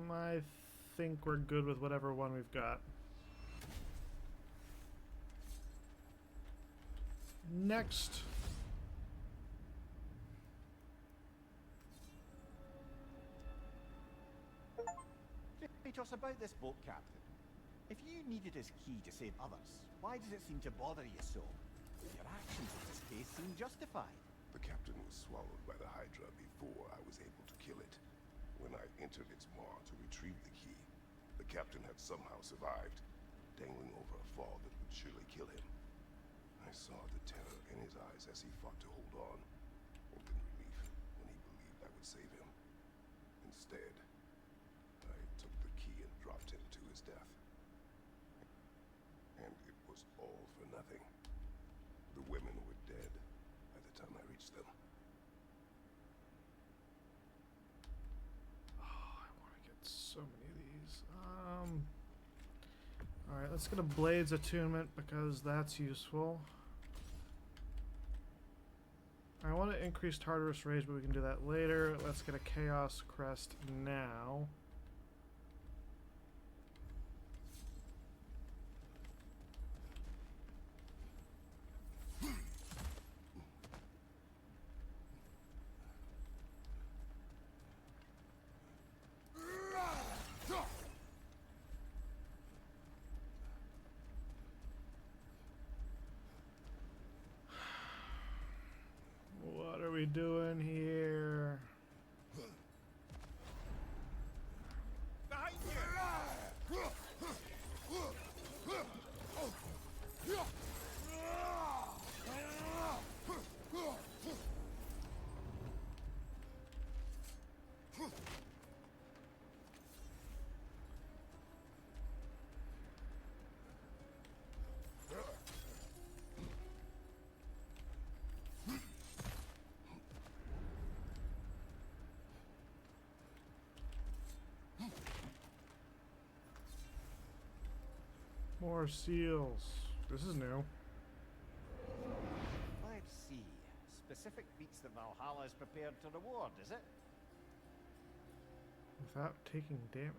I think we're good with whatever one we've got. Next. Kratos, about this boat, Captain. If you needed his key to save others, why does it seem to bother you so? Your actions in this case seem justified. The captain was swallowed by the Hydra before I was able to kill it. When I entered its maw to retrieve the key, the captain had somehow survived, dangling over a fall that would surely kill him. I saw the terror in his eyes as he fought to hold on, and in relief when he believed I would save him. Instead, I took the key and dropped him to his death. And it was all for nothing. The women were dead by the time I reached them. Oh, I want to get so many of these. Alright, let's get a Blades attunement because that's useful. I want to increase Tartarus Rage, but we can do that later. Let's get a Chaos Crest now. What are we doing here? Behind you! More seals. This is new. Let's see. Specific feats that Valhalla is prepared to reward, is it? Without taking damage.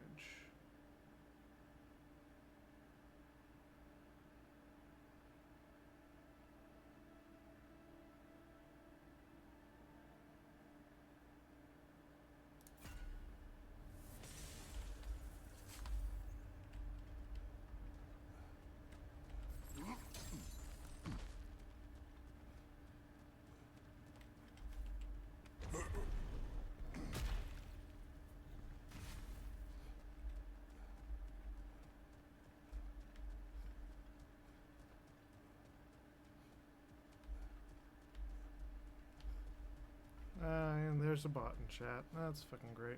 And there's a bot in chat. That's fucking great.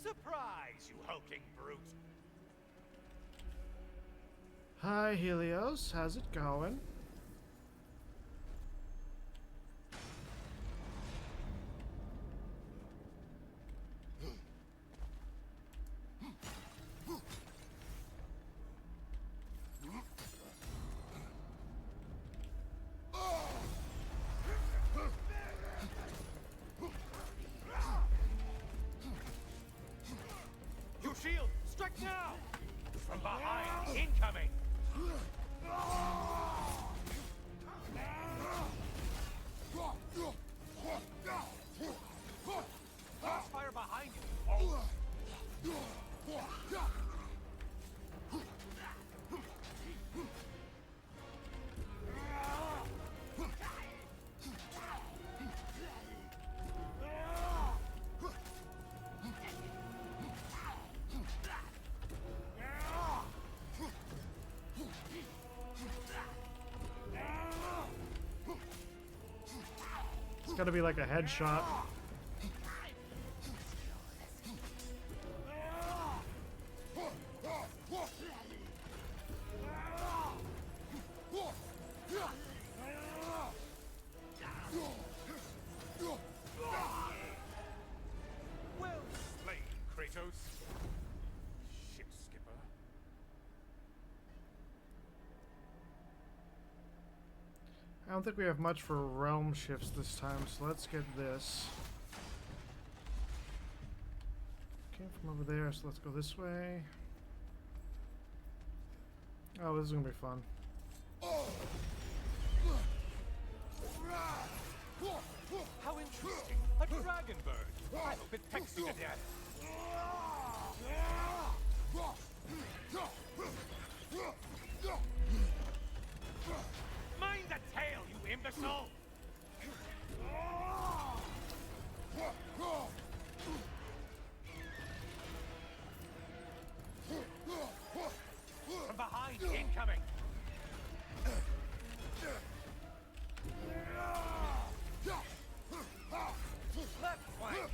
Surprise, you hulking brute! Hi Helios, how's it going? Your shield! Strike now! From behind! Incoming! It's gotta be like a headshot. Well slain, Kratos. Ship skipper. I don't think we have much for realm shifts this time, so let's get this. Came from over there, so let's go this way. Oh, this is gonna be fun. How interesting. A dragon bird. I hope it pecks you to death. Mind the tail, you imbecile! From behind, incoming! Left flank!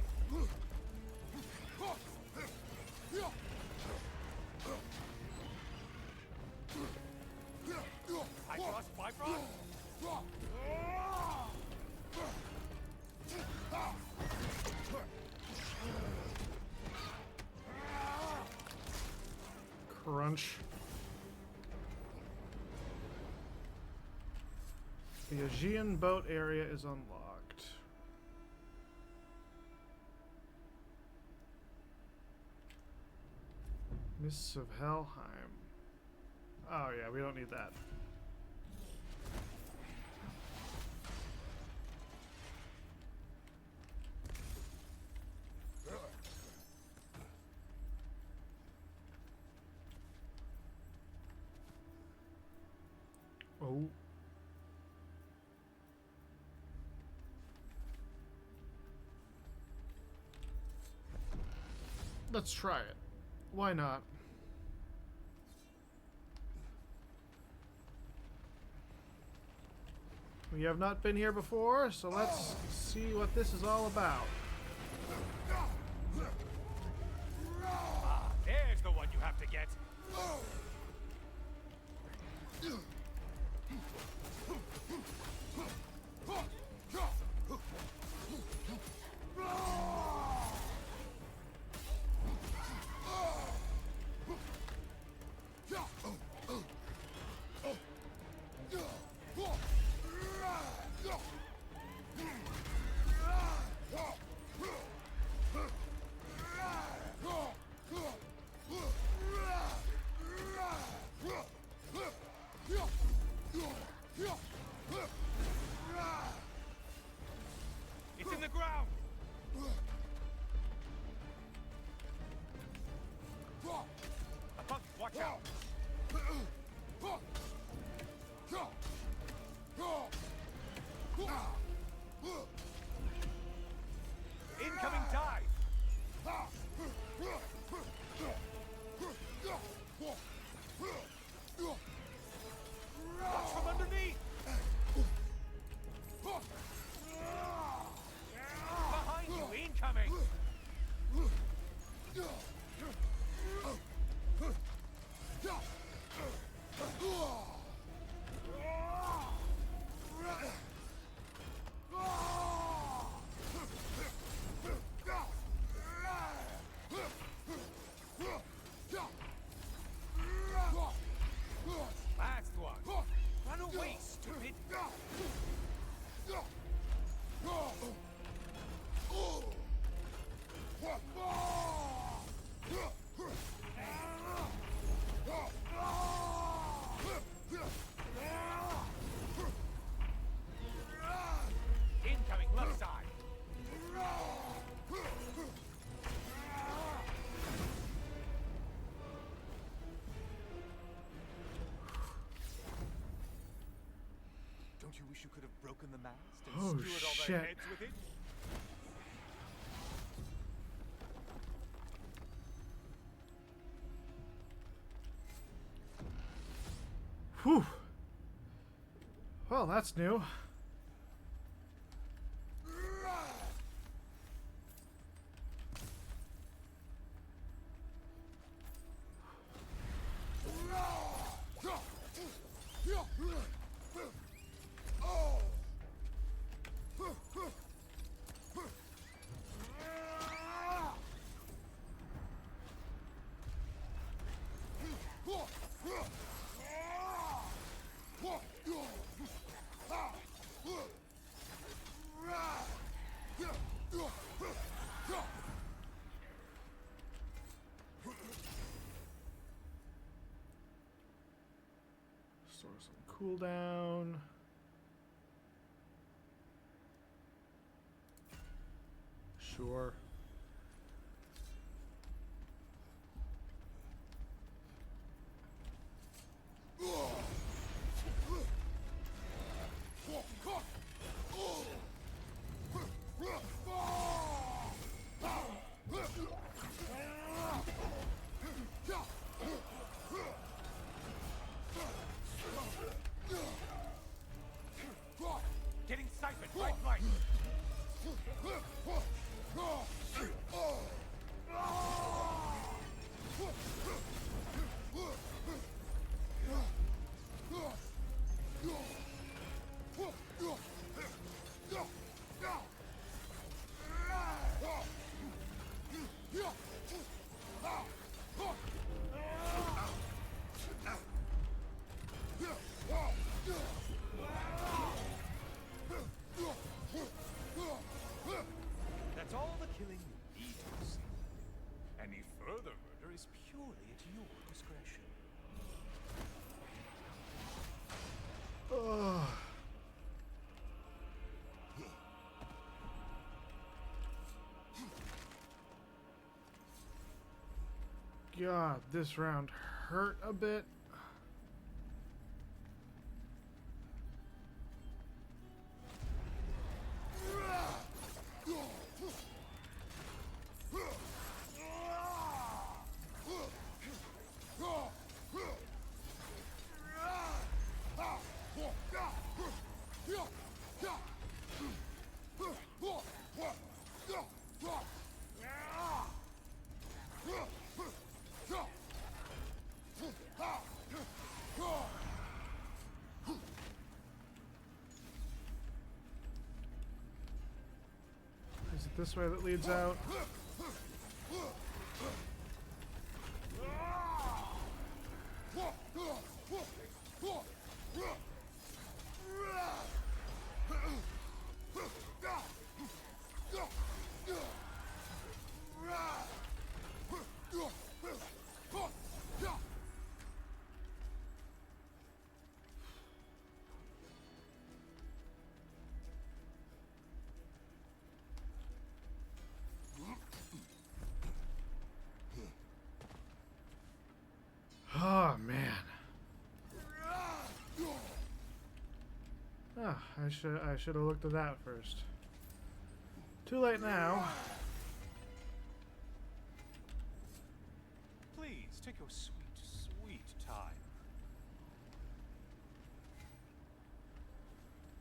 Bifrost, Bifrost! Crunch. The Aegean boat area is unlocked. Mists of Helheim. Oh yeah, we don't need that. Oh. Let's try it. Why not? We have not been here before, so let's see what this is all about. Ah, there's the one you have to get. It's in the ground! Above, watch out! Incoming dive! Watch from underneath! Behind you, incoming! Last one! Run away, stupid! Incoming left side! Don't you wish you could have broken the mast and Oh, skewered all shit. their heads with it? Whew. Well, that's new. some cooldown. Sure. Getting siphoned, right flank. That's all the killing you need to see. Any further murder is purely at your discretion. Ugh. God, this round hurt a bit. Is it this way that leads out? Oh man. Ah, I should have looked at that first. Too late now. Please take your sweet, sweet time.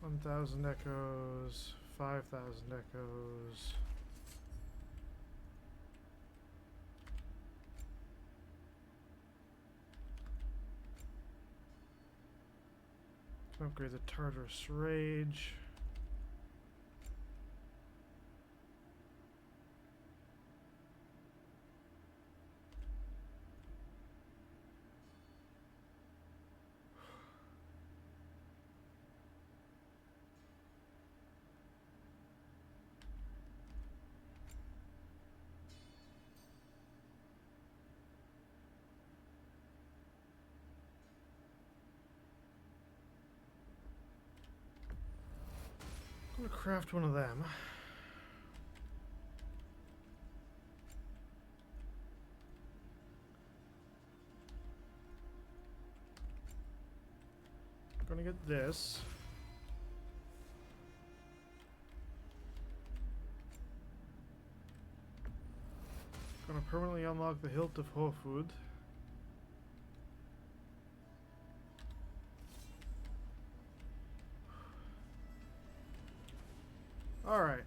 1,000 echoes, 5,000 echoes. Can upgrade the Tartarus Rage. I'm gonna craft one of them. Gonna get this. Gonna permanently unlock the Hilt of Hofud. Alright.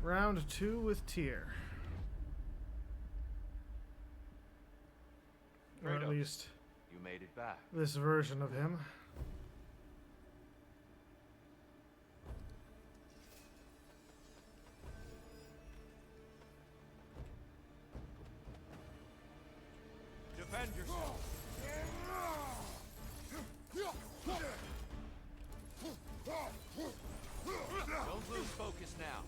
Round 2 with Tyr. Or at Kratos, least you made it back. this version of him. Defend yourself. Don't lose focus now.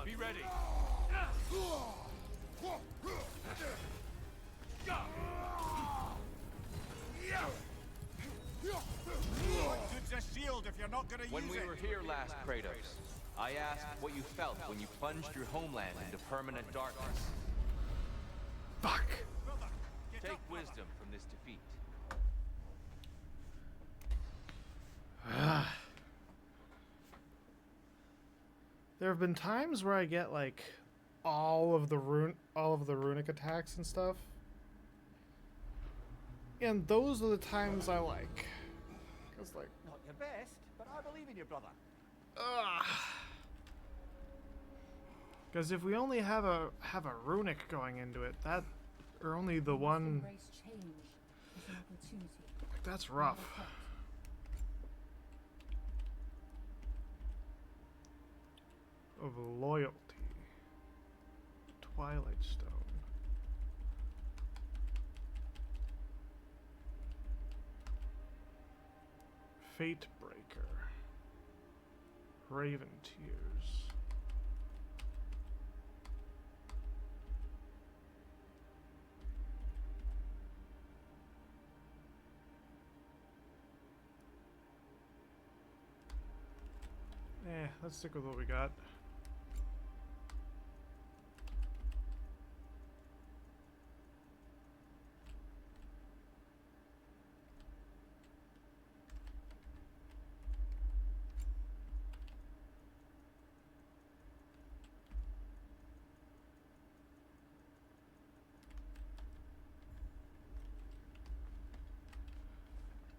Be ready. Good's a shield if you're not gonna When use we it. were here last, Kratos, I asked what you felt when you plunged your homeland into permanent darkness. Fuck. Brother, get Take up, brother. wisdom from this defeat. There have been times where I get like all of the runic attacks and stuff. And those are the times I like. Cuz like, Not your best, but I believe in you, brother. cuz if we only have a runic going into it, that or only the You must one, embrace change as an opportunity. that's not a rough. threat. Of loyalty. Twilight Stone. Fate Breaker. Raven Tears. Let's stick with what we got.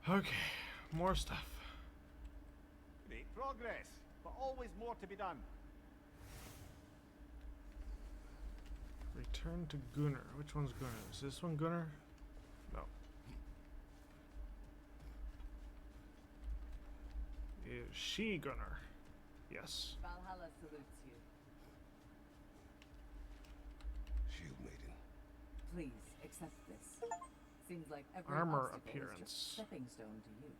Okay, more stuff. Great progress, but always more to be done. Return to Gunnar. Which one's Gunnar? Is this one Gunnar? No. Is she Gunnar? Yes. Valhalla salutes you. Shield Maiden. Please accept this. Seems like every Armor obstacle is appearance. just a stepping stone to you.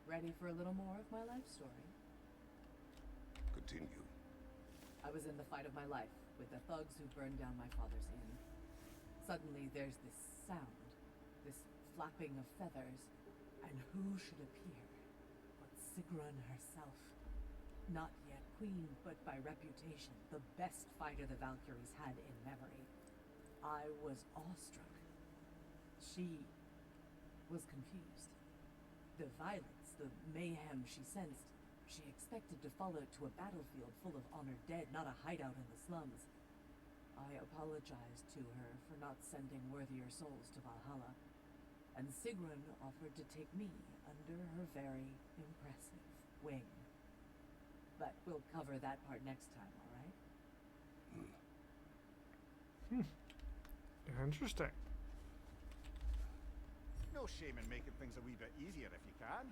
Ready for a little more of my life story? Continue. I was in the fight of my life with the thugs who burned down my father's inn. Suddenly there's this sound, this flapping of feathers, and who should appear but Sigrun herself. Not yet queen, but by reputation, the best fighter the Valkyries had in memory. I was awestruck. She was confused. The violence, the mayhem she sensed, she expected to follow to a battlefield full of honored dead, not a hideout in the slums. I apologized to her for not sending worthier souls to Valhalla, and Sigrun offered to take me under her very impressive wing. But we'll cover that part next time, alright? Interesting. No shame in making things a wee bit easier if you can.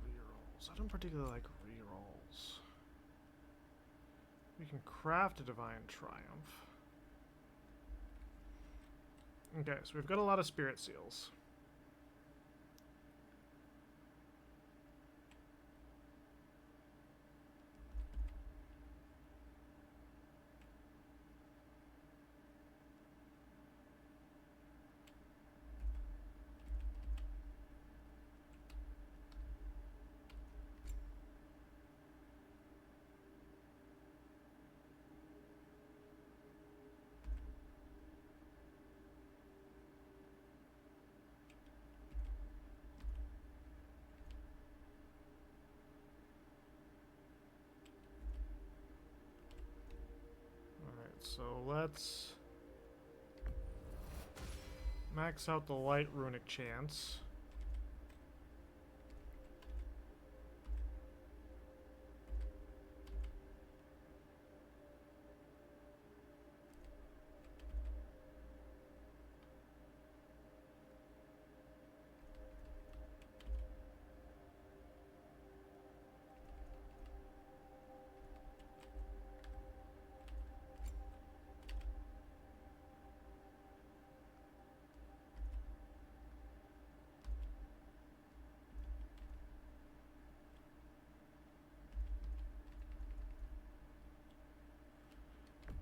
Rerolls. I don't particularly like rerolls. We can craft a Divine Triumph. Okay, so we've got a lot of Spirit Seals. So let's max out the light runic chance.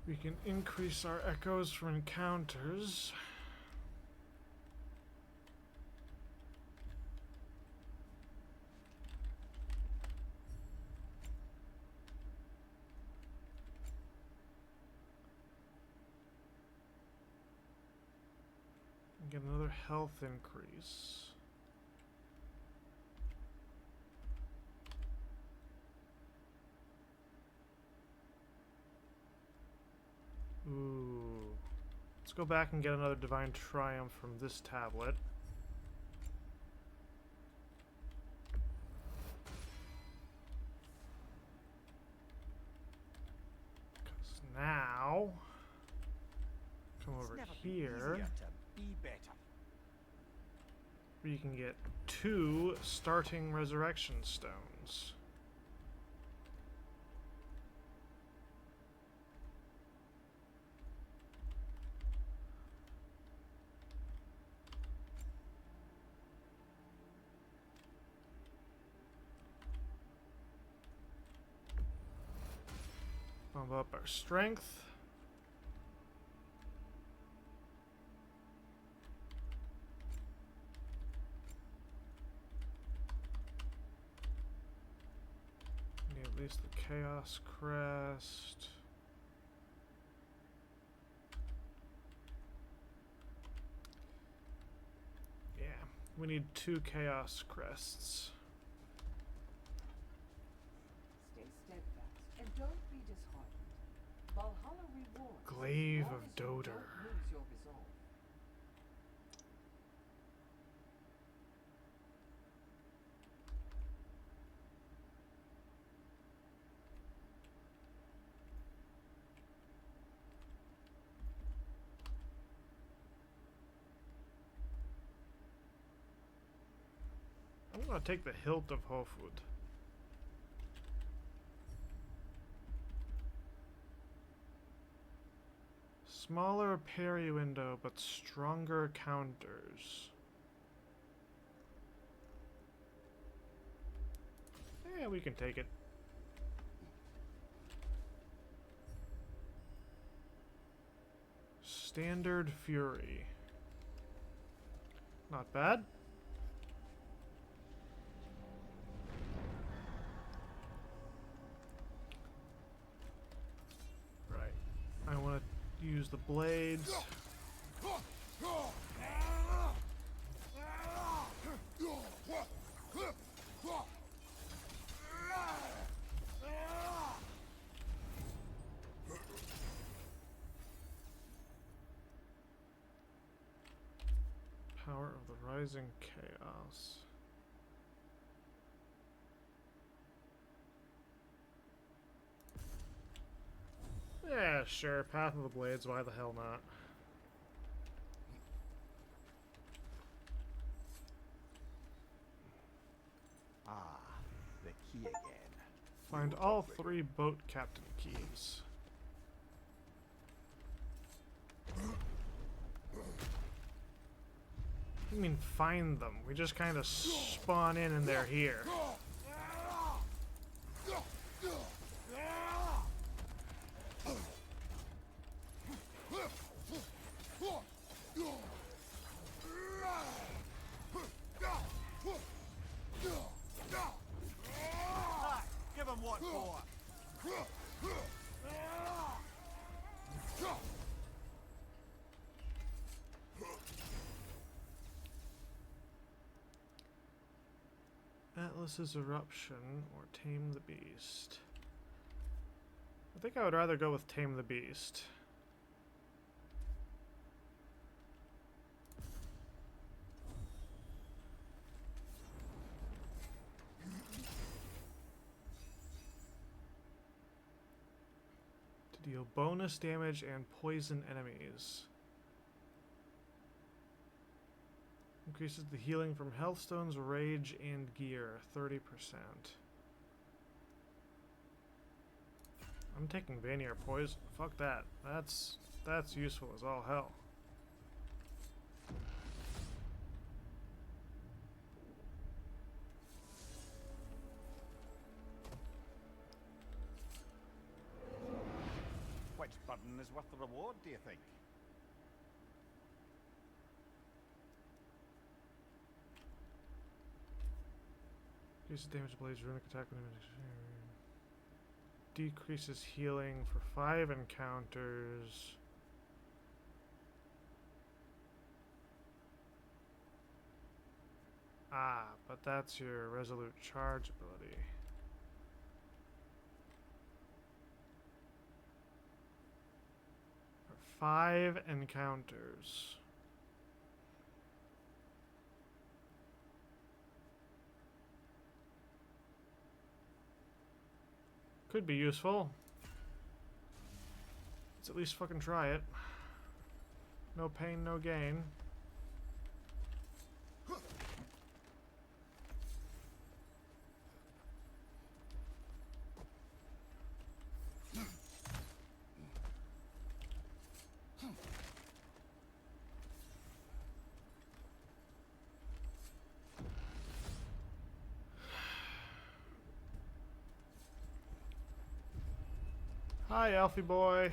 We can increase our echoes from encounters. Get another health increase. Ooh. Let's go back and get another Divine Triumph from this tablet. Because now, come over here, Be better. we can get 2 starting Resurrection Stones. Bump up our strength. Need at least the Chaos Crest. Yeah, we need 2 Chaos Crests. Stay steadfast and don't be disheartened. Valhalla rewards. Glaive as long of as you Dodor. don't lose your resolve. I'm gonna take the hilt of Hofwood. Smaller parry window, but stronger counters. Yeah, we can take it. Standard Fury. Not bad. Right. I want to use the blades. Power of the Rising Chaos. Yeah, sure. Path of the Blades. Why the hell not? Ah, the key again. Find all 3 boat captain keys. I mean, find them. We just kind of spawn in and they're here. Give him what for. Atlas's Eruption or Tame the Beast. I think I would rather go with Tame the Beast. To deal bonus damage and poison enemies. Increases the healing from health stones, rage, and gear 30%. I'm taking Vanir poison. Fuck that. That's useful as all hell. Which burden is worth the reward, do you think? Increases damage to blades, runic attack when decreases healing for 5 encounters. Ah, but that's your resolute charge ability. For 5 encounters. Could be useful. Let's at least fucking try it. No pain, no gain. Hi, Alfie boy.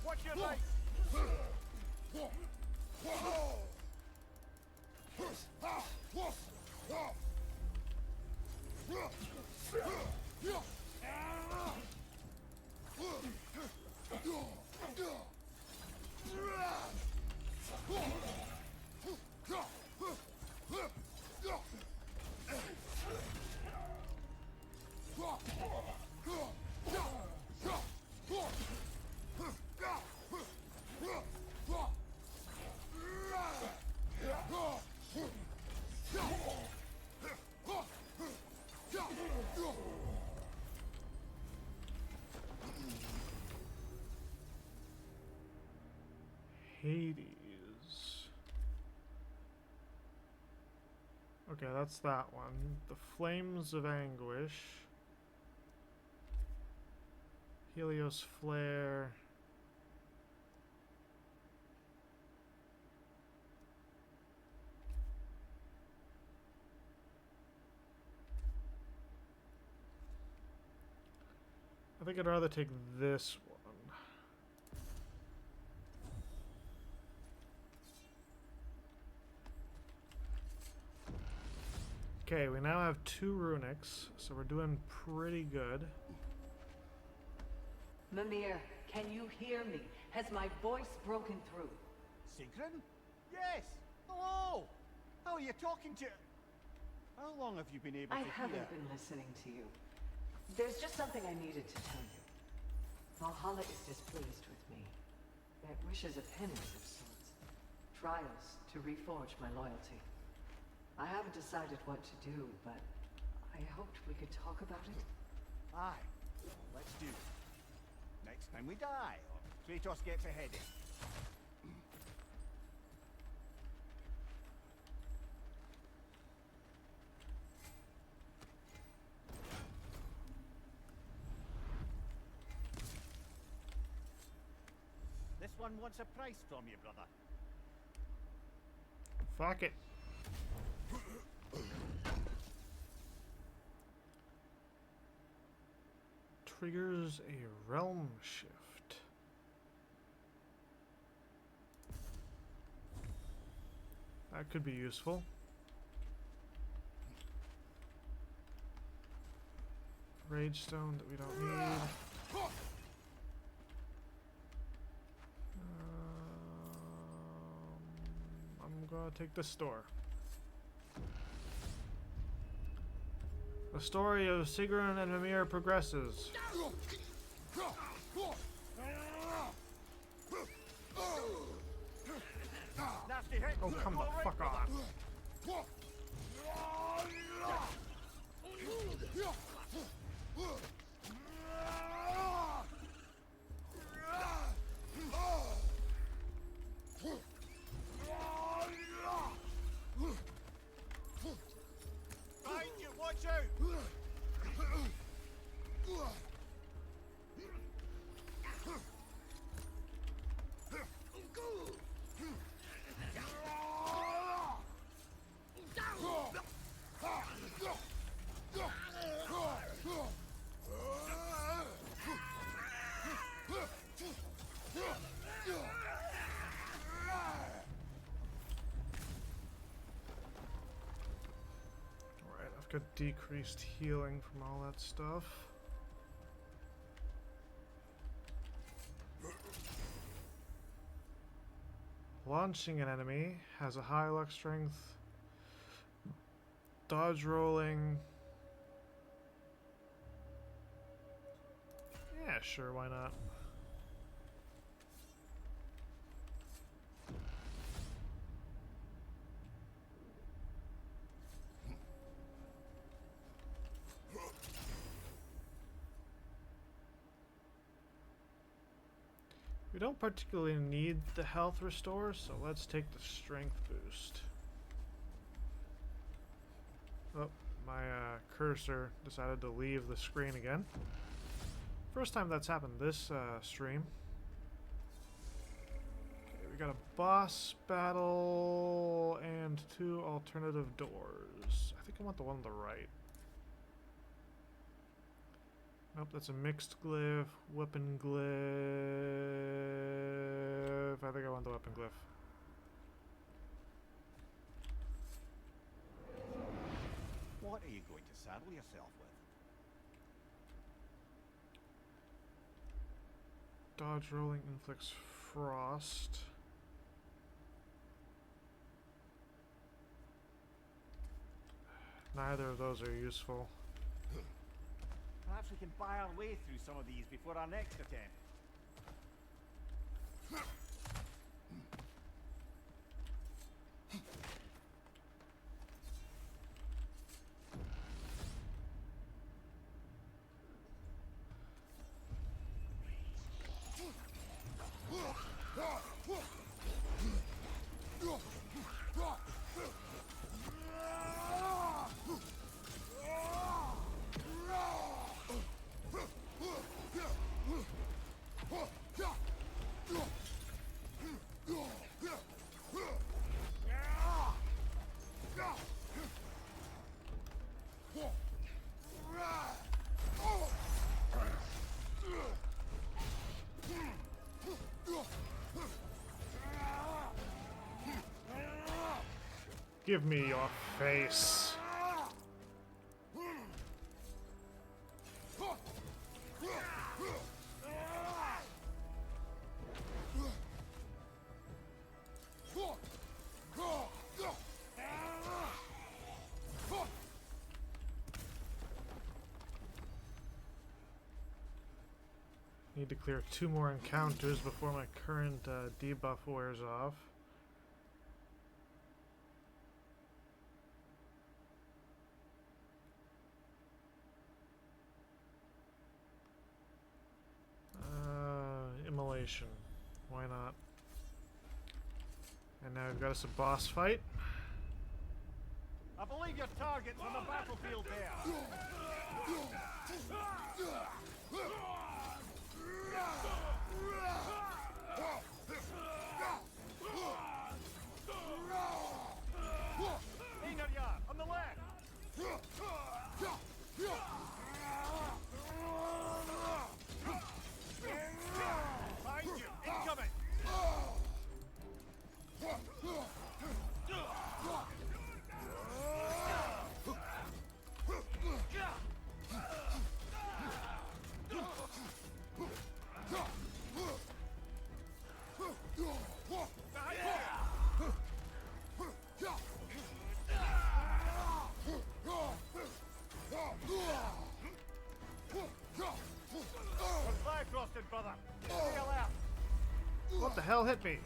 Watch your light! Hades. Okay, that's that one. The Flames of Anguish. Helios Flare. I think I'd rather take this one. Okay, we now have 2 runics, so we're doing pretty good. Mimir, can you hear me? Has my voice broken through? Sigrun? Yes! Hello! How are you talking to... How long have you been able I to haven't hear? been listening to you. There's just something I needed to tell you. Valhalla is displeased with me. It wishes a penance of sorts. Trials to reforge my loyalty. I haven't decided what to do, but I hoped we could talk about it. Aye, let's do it. Next time we die, or Kratos gets a headache. This one wants a price from you, brother. Fuck it. Triggers a realm shift. That could be useful. Rage stone that we don't need. I'm gonna take the store. The story of Sigrun and Mimir progresses. Nasty hit! Oh, come the fuck on. Behind you, watch out! I've got decreased healing from all that stuff. Launching an enemy has a high luck strength. Dodge rolling. Yeah, sure, why not? We don't particularly need the health restore, so let's take the strength boost. Oh, my cursor decided to leave the screen again. First time that's happened this stream. Okay, we got a boss battle and 2 alternative doors. I think I want the one on the right. Nope, that's a mixed glyph, weapon glyph. I think I want the weapon glyph. What are you going to saddle yourself with? Dodge rolling inflicts frost. Neither of those are useful. Perhaps we can buy our way through some of these before our next attempt. Give me your face. Need to clear 2 more encounters before my current debuff wears off. Immolation. Why not? And now we've got us a boss fight. I believe your target's on the battlefield there. Ingerjar, on the left. Behind you, incoming. Brother. What the hell hit me?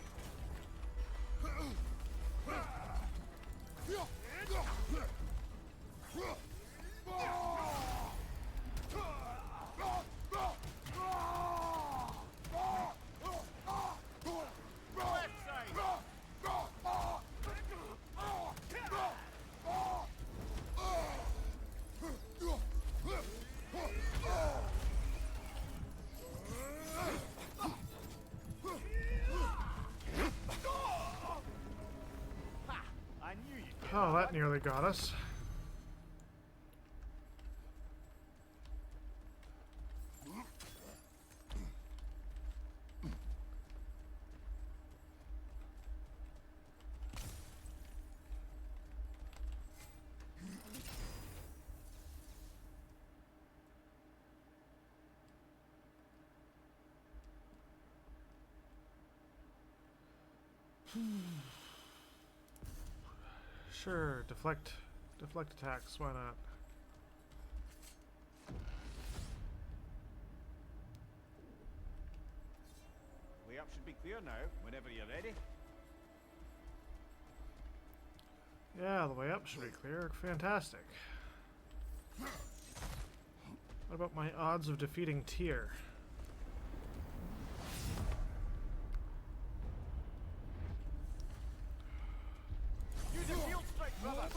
Oh, that nearly got us. Sure, deflect attacks, why not? Way up should be clear now, whenever you're ready. Yeah, the way up should be clear. Fantastic. What about my odds of defeating Tyr? Use a field strike, brother!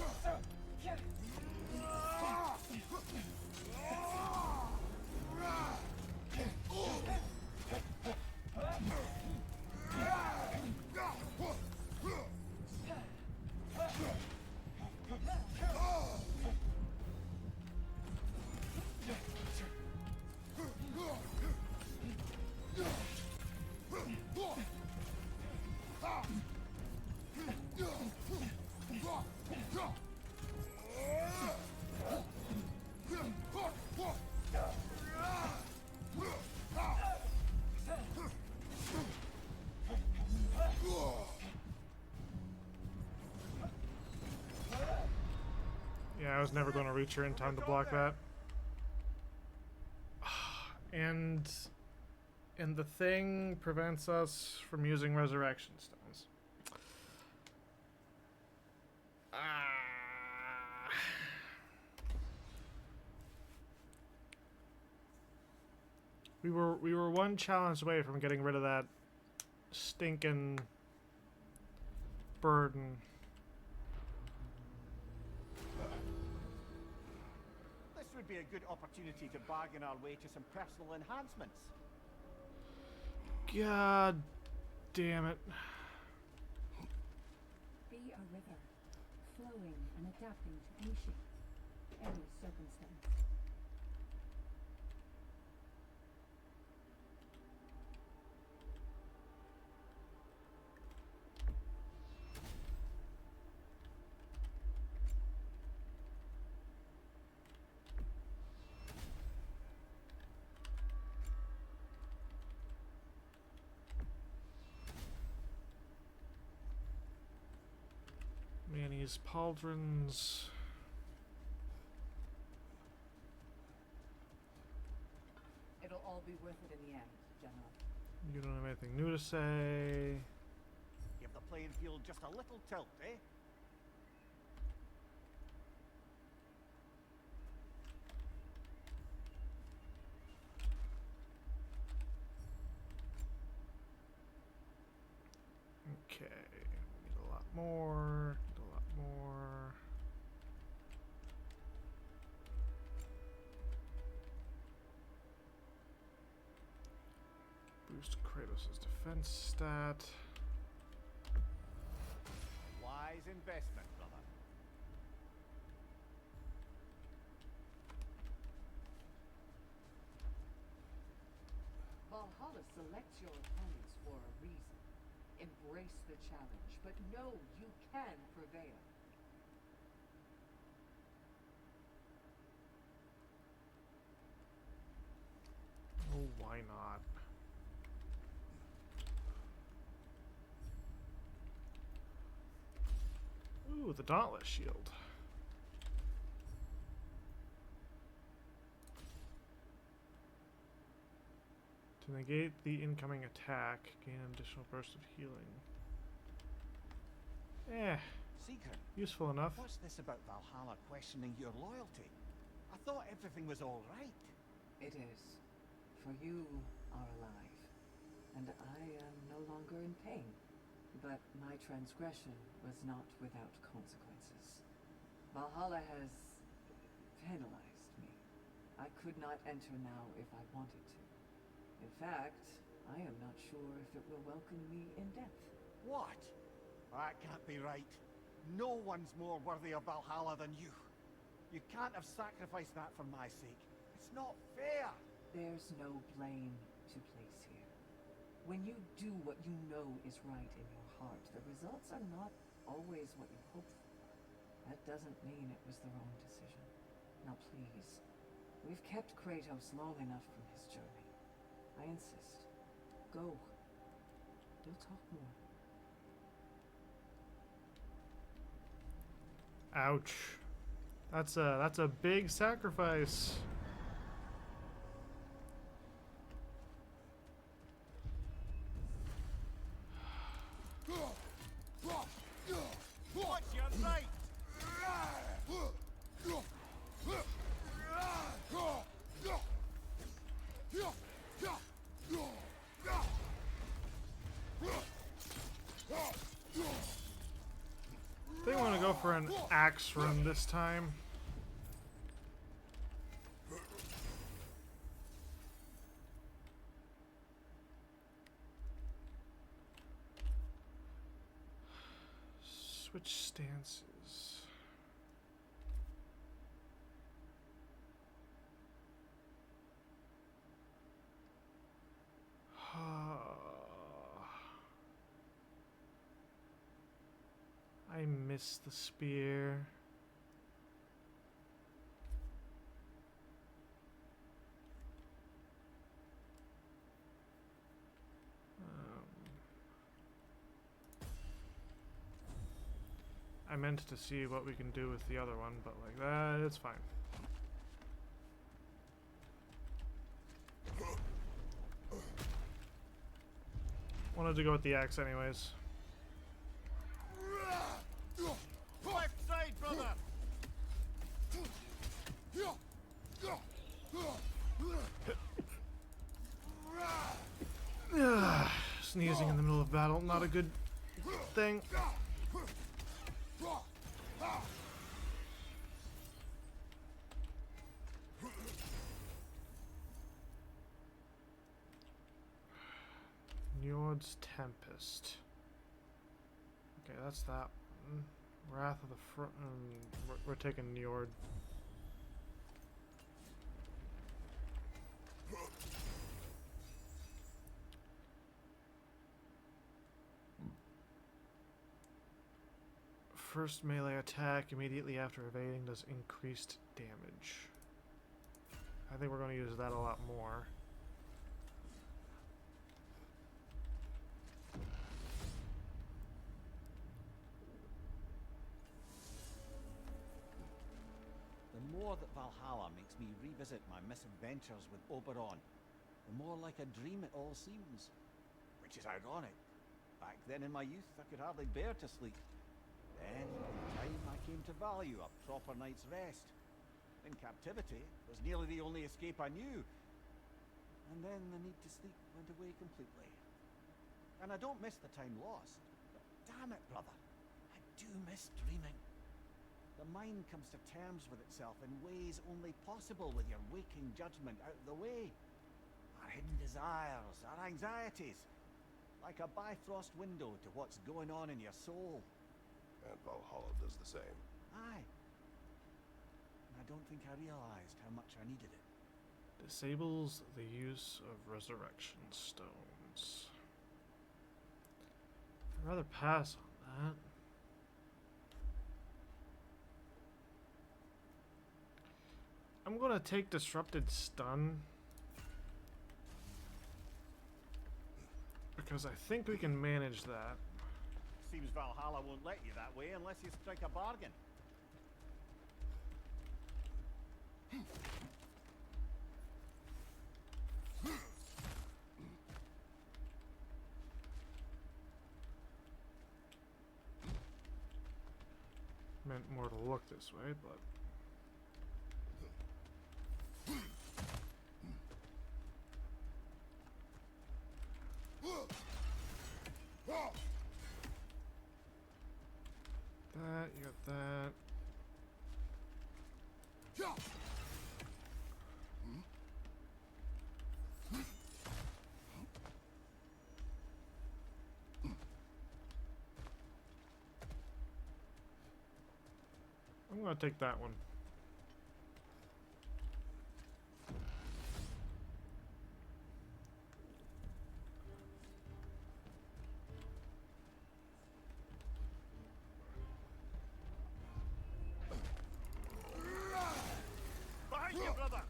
Yeah, I was never going to reach her in time to block that. And the thing prevents us from using resurrection stones. We were one challenge away from getting rid of that stinking burden. This would be a good opportunity to bargain our way to some personal enhancements. God damn it. Be a river, flowing and adapting to any shape, any circumstance. Manny's pauldrons. It'll all be worth it in the end, General. You don't have anything new to say. Give the playing field just a little tilt, eh? Okay, we need a lot more. Need a lot more. Boost Kratos' defense stat. Wise investment, brother. Valhalla selects your opponents for a reason. Embrace the challenge, but know you can prevail. Oh, why not? Ooh, the Dauntless Shield. To negate the incoming attack, gain an additional burst of healing. Secret, Useful enough. what's this about Valhalla questioning your loyalty? I thought everything was all right. It is. For you are alive, and I am no longer in pain. But my transgression was not without consequences. Valhalla has penalized me. I could not enter now if I wanted to. In fact, I am not sure if it will welcome me in death. What? That can't be right. No one's more worthy of Valhalla than you. You can't have sacrificed that for my sake. It's not fair. There's no blame to place here. When you do what you know is right in your heart, the results are not always what you hoped for. That doesn't mean it was the wrong decision. Now please, we've kept Kratos long enough from his journey. I insist. Go. We'll talk more. Ouch. That's a big sacrifice. Watch your right! I think I want to go for an axe run this time. Switch stances. I miss the spear. I meant to see what we can do with the other one, but like that, it's fine. Wanted to go with the axe anyways. Left side, brother! Sneezing in the middle of battle, not a good thing. Njord's Tempest. Okay, that's that one. Wrath of the Front. We're taking Njord. First melee attack immediately after evading does increased damage. I think we're going to use that a lot more. The more that Valhalla makes me revisit my misadventures with Oberon, the more like a dream it all seems. Which is ironic. Back then in my youth, I could hardly bear to sleep. Then, in time, I came to value a proper night's rest. In captivity, it was nearly the only escape I knew. And then the need to sleep went away completely. And I don't miss the time lost. But damn it, brother, I do miss dreaming. The mind comes to terms with itself in ways only possible with your waking judgment out of the way. Our hidden desires, our anxieties, like a bifrost window to what's going on in your soul. And Valhalla does the same. Aye. And I don't think I realized how much I needed it. Disables the use of resurrection stones. I'd rather pass on that. I'm gonna take Disrupted Stun. Because I think we can manage that. Seems Valhalla won't let you that way unless you strike a bargain. Meant more to look this way, but... That, you got that. I'm gonna take that one. Behind you, brother!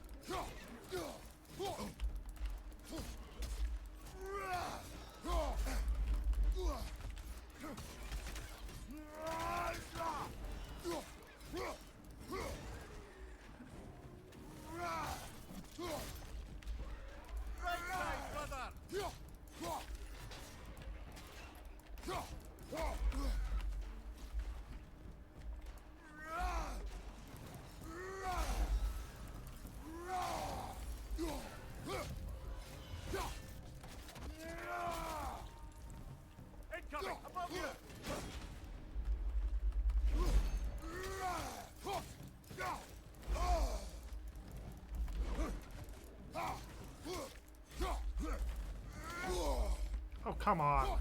Come on.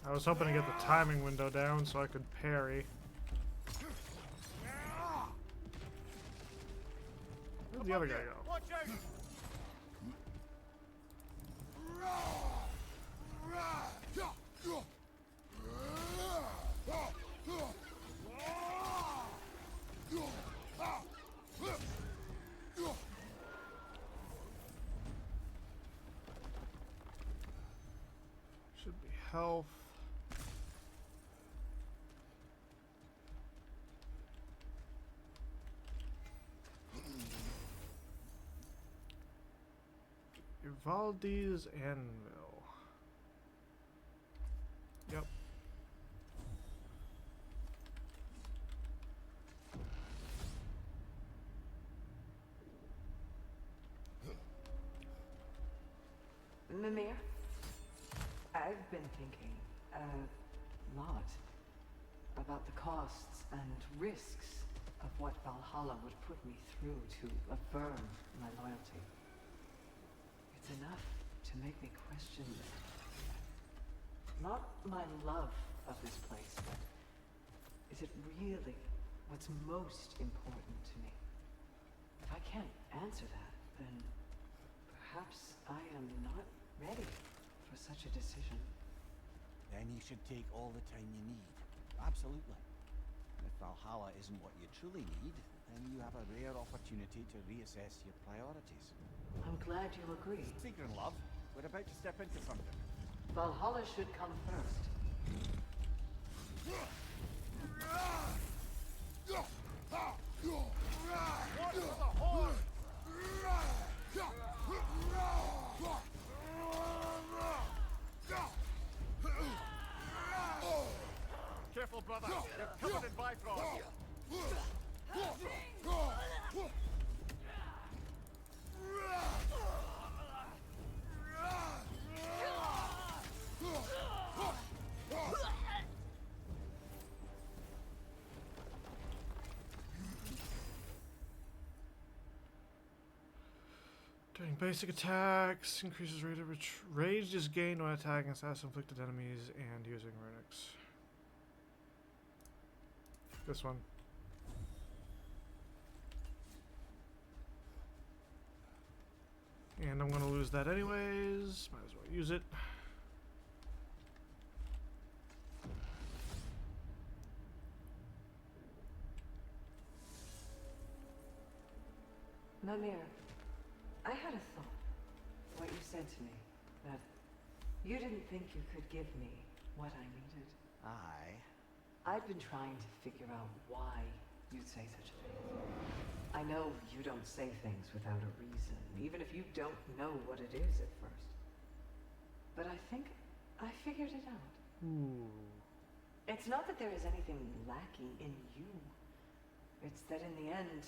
I was hoping to get the timing window down so I could parry. Where'd the other guy go? Watch out! Should be health. Ivaldi's Anvil. Yep. Mimir, I've been thinking a lot about the costs and risks of what Valhalla would put me through to affirm my loyalty. It's enough to make me question not my love of this place, but is it really what's most important to me? If I can't answer that, then perhaps I am not ready for such a decision. Then you should take all the time you need. Absolutely. And if Valhalla isn't what you truly need, then you have a rare opportunity to reassess your priorities. I'm glad you agree. Secret love, we're about to step into something. Valhalla should come first. Watch for the horn! Careful, brother. You're covered in Bifrost. Doing basic attacks increases rate of rage is gained when attacking assassin-inflicted enemies and using runics. This one. And I'm gonna lose that anyways. Might as well use it. Mimir, I had a thought. What you said to me, that you didn't think you could give me what I needed. Aye. I've been trying to figure out why you'd say such a thing. I know you don't say things without a reason, even if you don't know what it is at first. But I think I figured it out. Ooh. It's not that there is anything lacking in you. It's that in the end,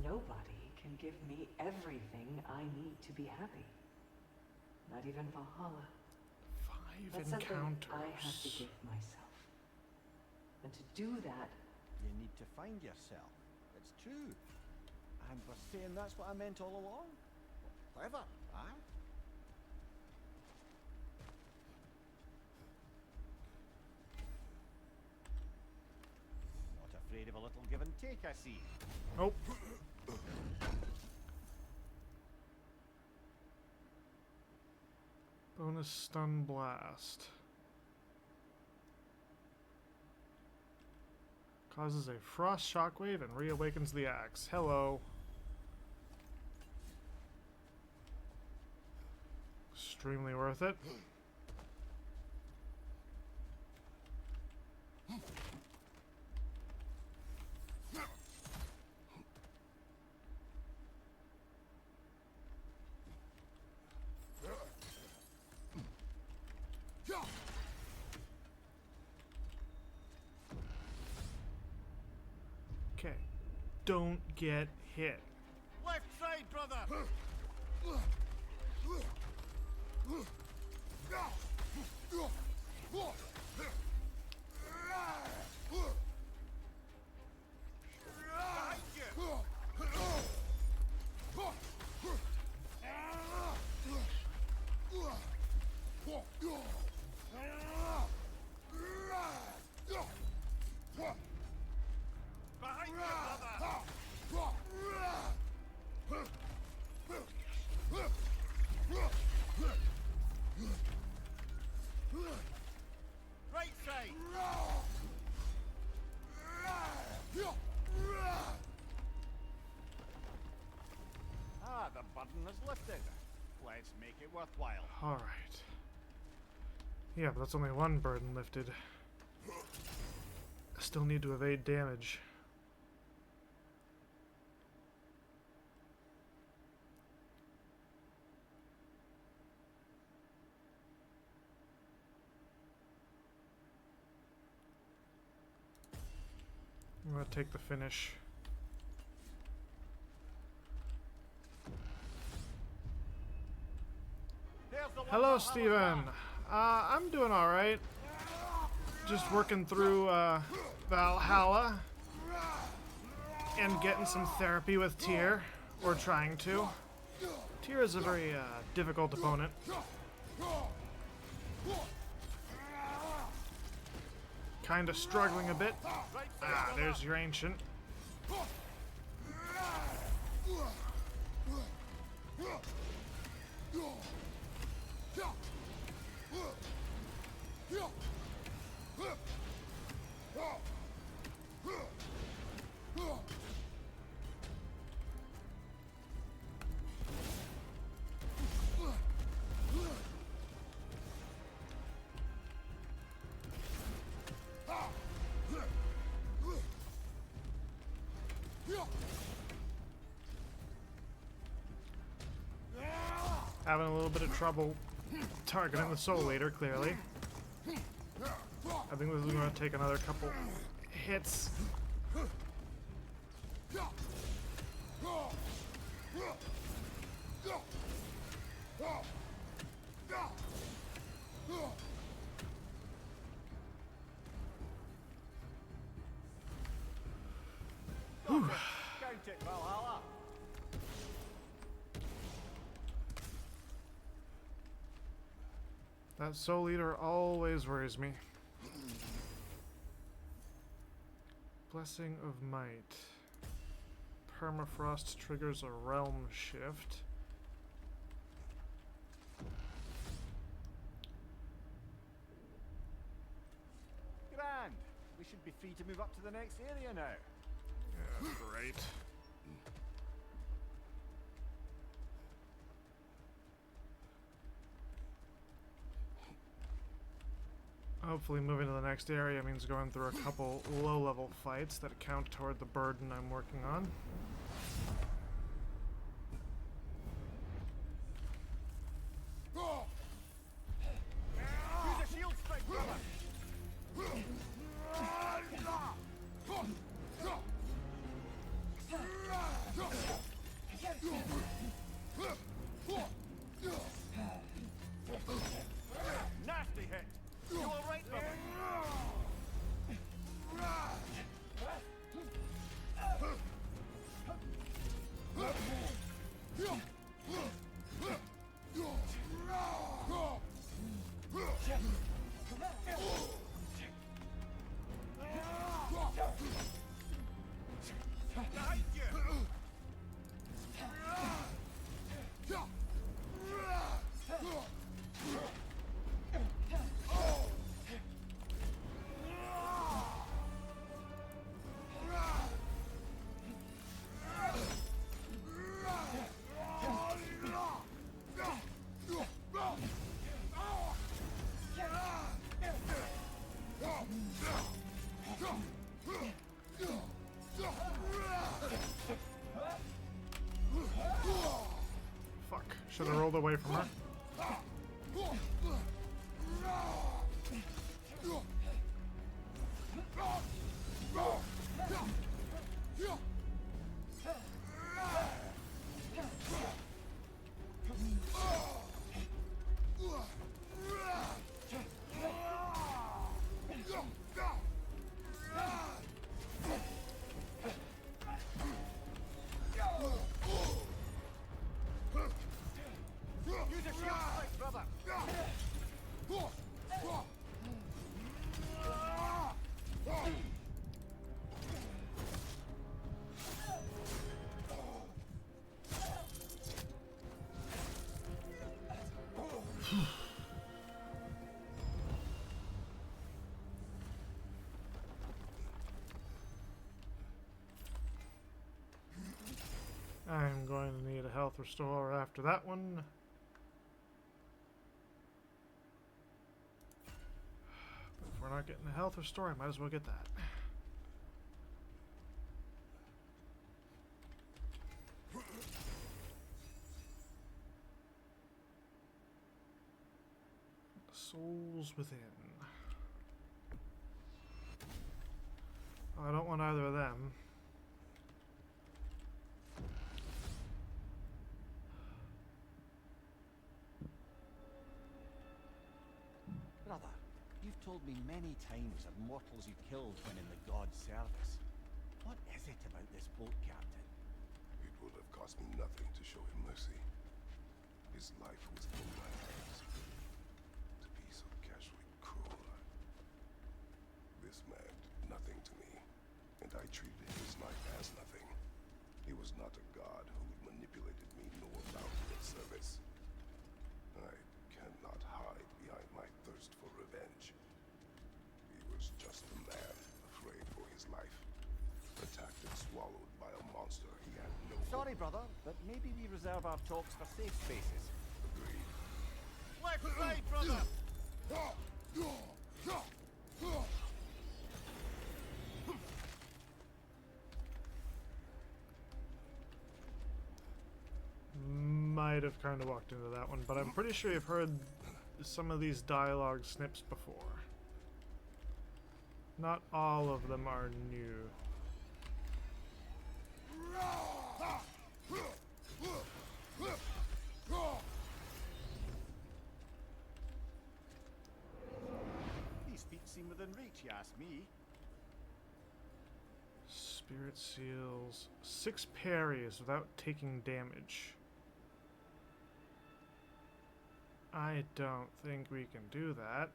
nobody can give me everything I need to be happy. Not even Valhalla. 5 That's encounters. something I have to give myself. And to do that, You need to find yourself. It's true. And for saying that's what I meant all along. Clever, aye? Not afraid of a little give and take, I see. Nope. Bonus stun blast. Causes a frost shockwave and reawakens the axe. Hello. Extremely worth it. Okay. Don't get hit. Left side, brother! Behind you, brother! Right side! Ah, the burden is lifted. Let's make it worthwhile. Alright. Yeah, but that's only one burden lifted. I still need to evade damage. I'm gonna take the finish. There's the one Hello, Valhalla Steven. back. I'm doing alright. Just working through Valhalla and getting some therapy with Tyr, or trying to. Tyr is a very difficult opponent. Kinda struggling a bit. Ah, there's your ancient. Having a little bit of trouble targeting the Soul Eater, clearly. I think this is going to take another couple hits. Count it, Valhalla. That Soul Eater always worries me. Blessing of Might. Permafrost triggers a realm shift. Grand. We should be free to move up to the next area now. Yeah, great. Hopefully moving to the next area means going through a couple low-level fights that count toward the burden I'm working on. Use a shield strike, brother. Nasty hit. You all right, brother? Behind you! Fuck. Should have rolled away from her. I'm going to need a health restore after that one. But if we're not getting a health restore, I might as well get that. Souls within. Oh, I don't want either of them. Brother, you've told me many times of mortals you killed when in the god's service. What is it about this boat captain? It would have cost me nothing to show him mercy. His life was in my hands. To be so casually cruel. This man did nothing to me, and I treated his life as nothing. He was not a god who manipulated me nor bound me in service. I cannot hide behind my thirst for revenge. He was just a man, afraid for his life. Attacked and swallowed by a monster he had no... Sorry, brother, but maybe we reserve our talks for safe spaces. Agreed. Left side, brother! Might have kind of walked into that one, but I'm pretty sure you've heard some of these dialogue snips before. Not all of them are new. These feet seem within reach, you ask me. Spirit seals. 6 parries without taking damage. I don't think we can do that.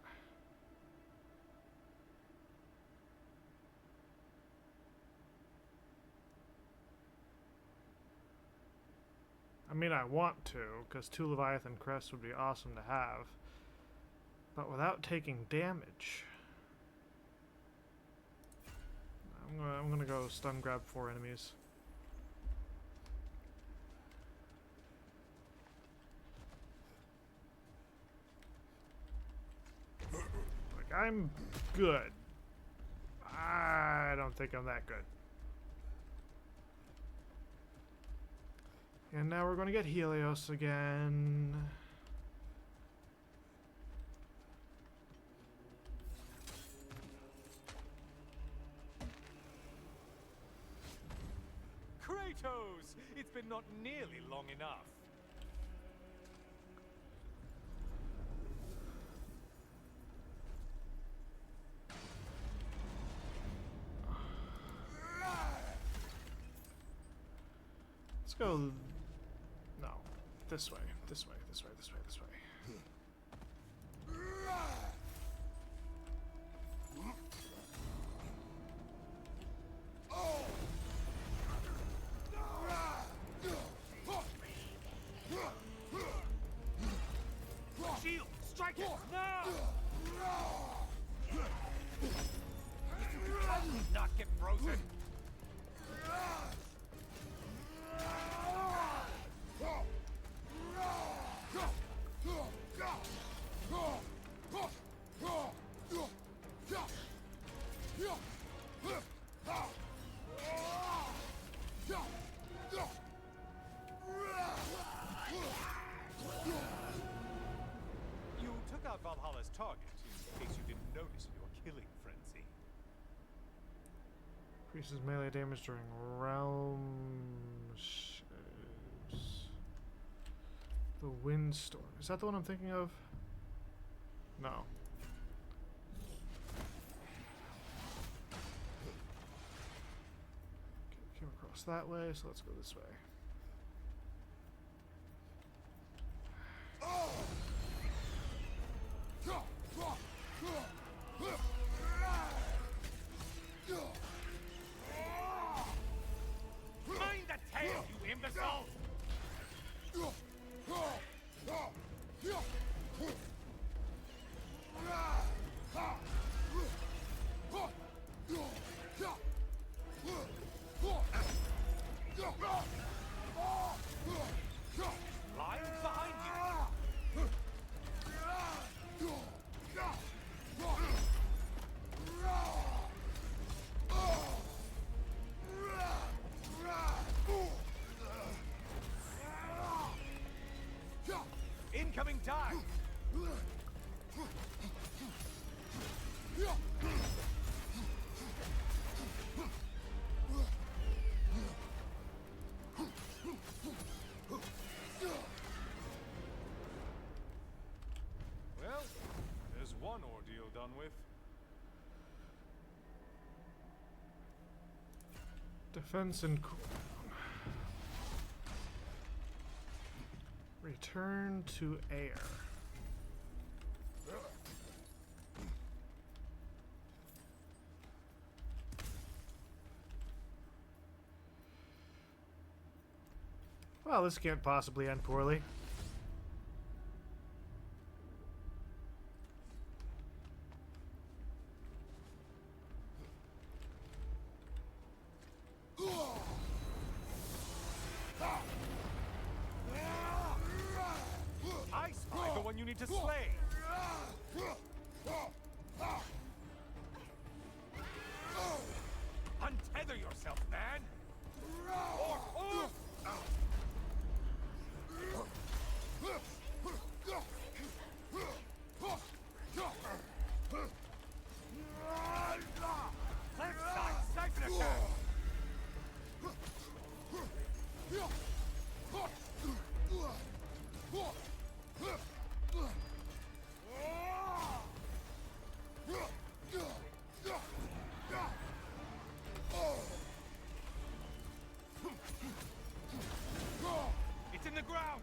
I mean, I want to, because 2 Leviathan Crests would be awesome to have. But without taking damage. I'm gonna go stun grab 4 enemies. Like, I'm good. I don't think I'm that good. And now we're gonna get Helios again. Kratos! It's been not nearly long enough. Let's go. No. This way. This way. This way. This way. This way. Shield! Strike it! Now! Not get frozen! You took out Valhalla's target, in case you didn't notice in your killing frenzy. Increases melee damage during realm shares. The windstorm. Is that the one I'm thinking of? No. Okay, came across that way, so let's go this way. Mind the tail, you imbecile! Incoming dive! Well, there's one ordeal done with. Defense and return to air. Well, this can't possibly end poorly. I spy the one you need to slay! Untether yourself, man! Or left side, siphon attack! It's in the ground!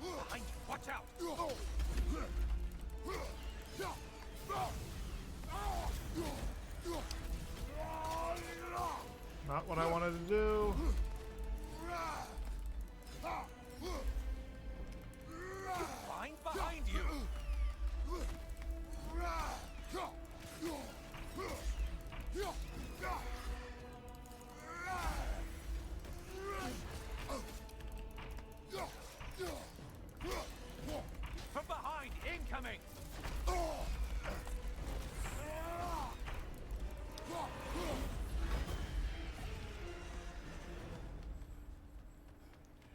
Behind you, watch out! Not what I wanted to do. Find behind you! From behind, incoming!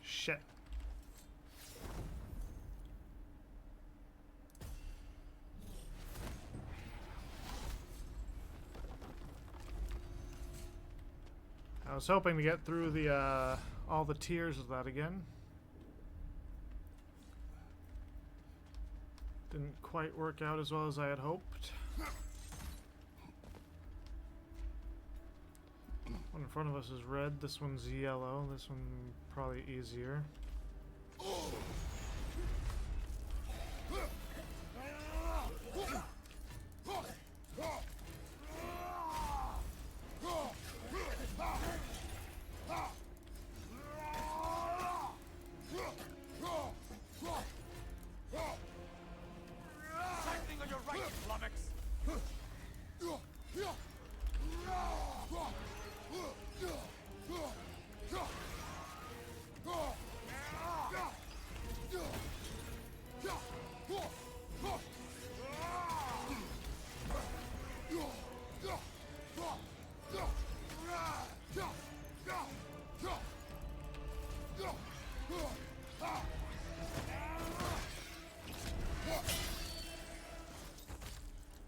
Shit. I was hoping to get through the all the tiers of that again. Didn't quite work out as well as I had hoped. One in front of us is red, this one's yellow, this one probably easier. Lightning on your right, flummox!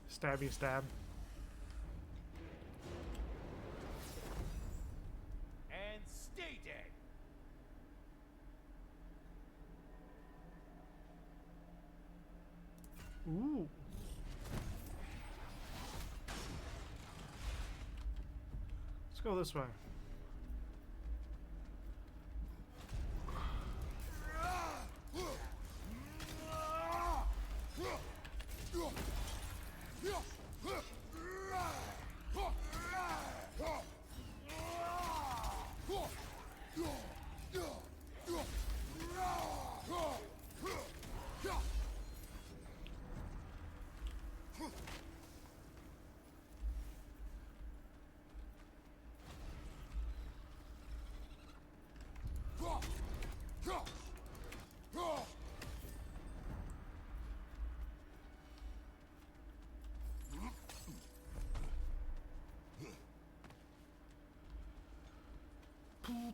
Stabby stab. And stay dead! Ooh. Let's go this way.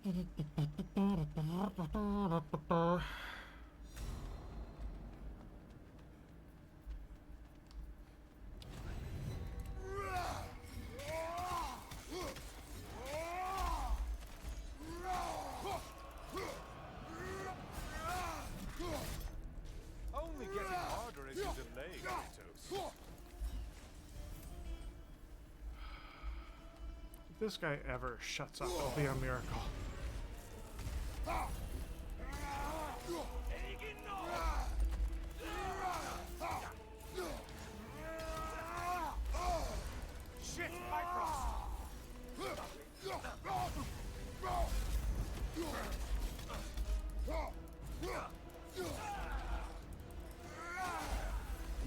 Only getting harder as you delay, Kratos. If this guy ever shuts up, it'll be a miracle. Shit, Bifrost!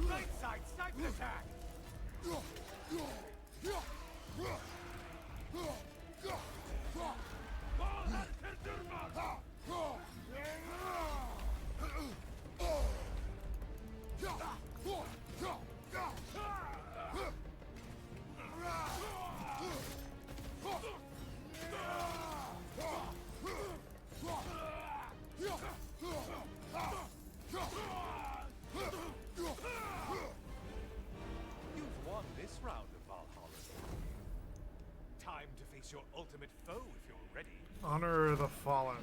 Right side, sniper attack! You've won this round of Valhalla. Time to face your ultimate foe if you're ready. Honor the fallen.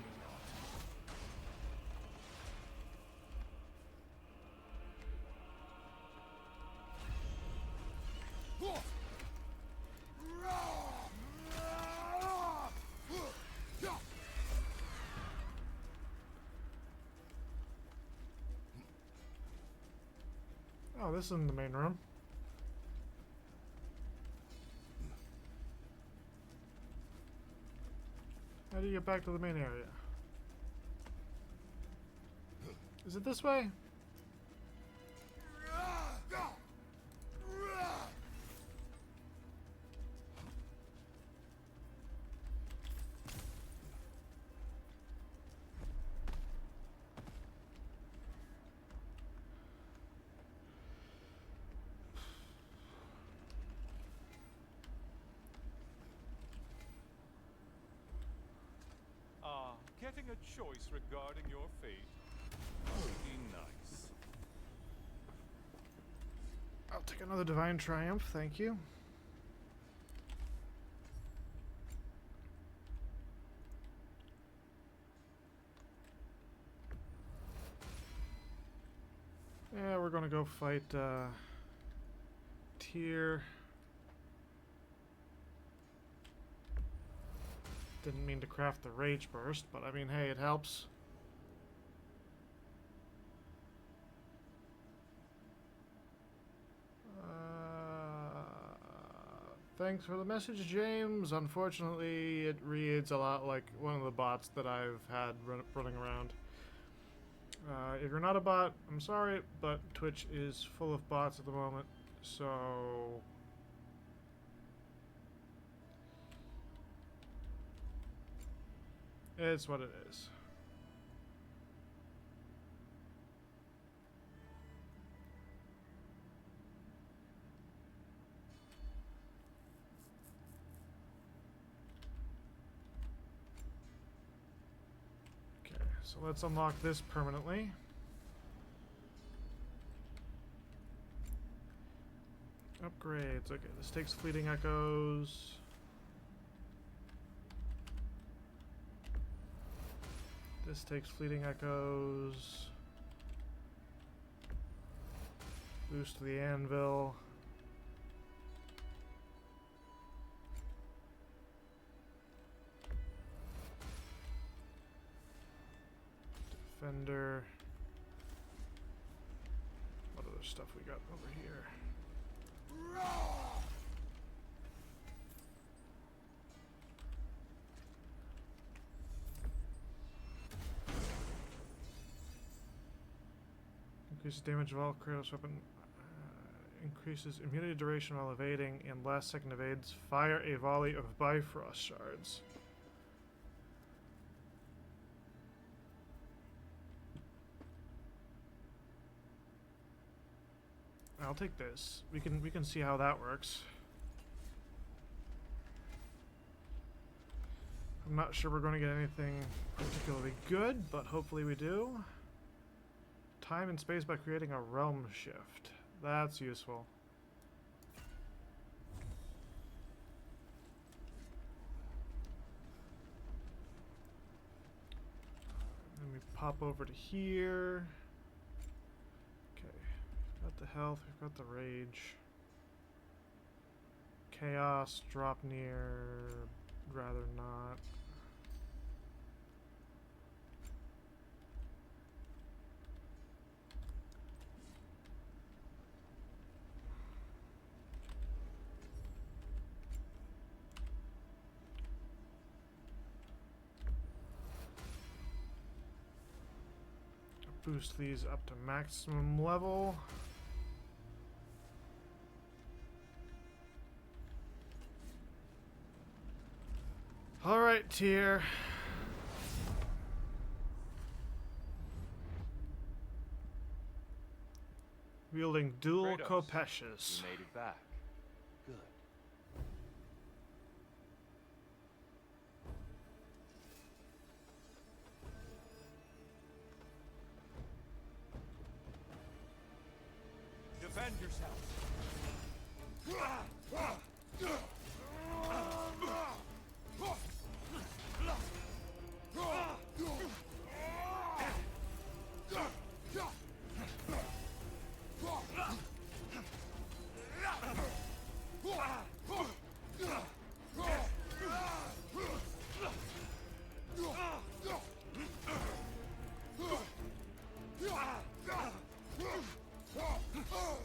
Oh, this isn't the main room. How do you get back to the main area? Is it this way? Getting a choice regarding your fate would be nice. I'll take another Divine Triumph, thank you. Yeah, we're gonna go fight Tyr. Didn't mean to craft the Rage Burst, but I mean, hey, it helps. Thanks for the message, James. Unfortunately, it reads a lot like one of the bots that I've had running around. If you're not a bot, I'm sorry, but Twitch is full of bots at the moment, so... it's what it is. Okay, so let's unlock this permanently. Upgrades. Okay, this takes fleeting echoes. This takes fleeting echoes. Boost to the anvil. Defender. What other stuff we got over here? Increases damage of all Kratos weapon. Increases immunity duration while evading, and last second evades. Fire a volley of Bifrost shards. I'll take this. We can see how that works. How I'm not sure we're going to get anything particularly good, but hopefully we do. Time and space by creating a realm shift. That's useful. Then we pop over to here. Okay, we've got the health, we've got the rage. Chaos, drop near, rather not. Boost these up to maximum level. Alright, tier. Wielding dual Kratos, Kopeshes. You made it back. Good. Defend yourself.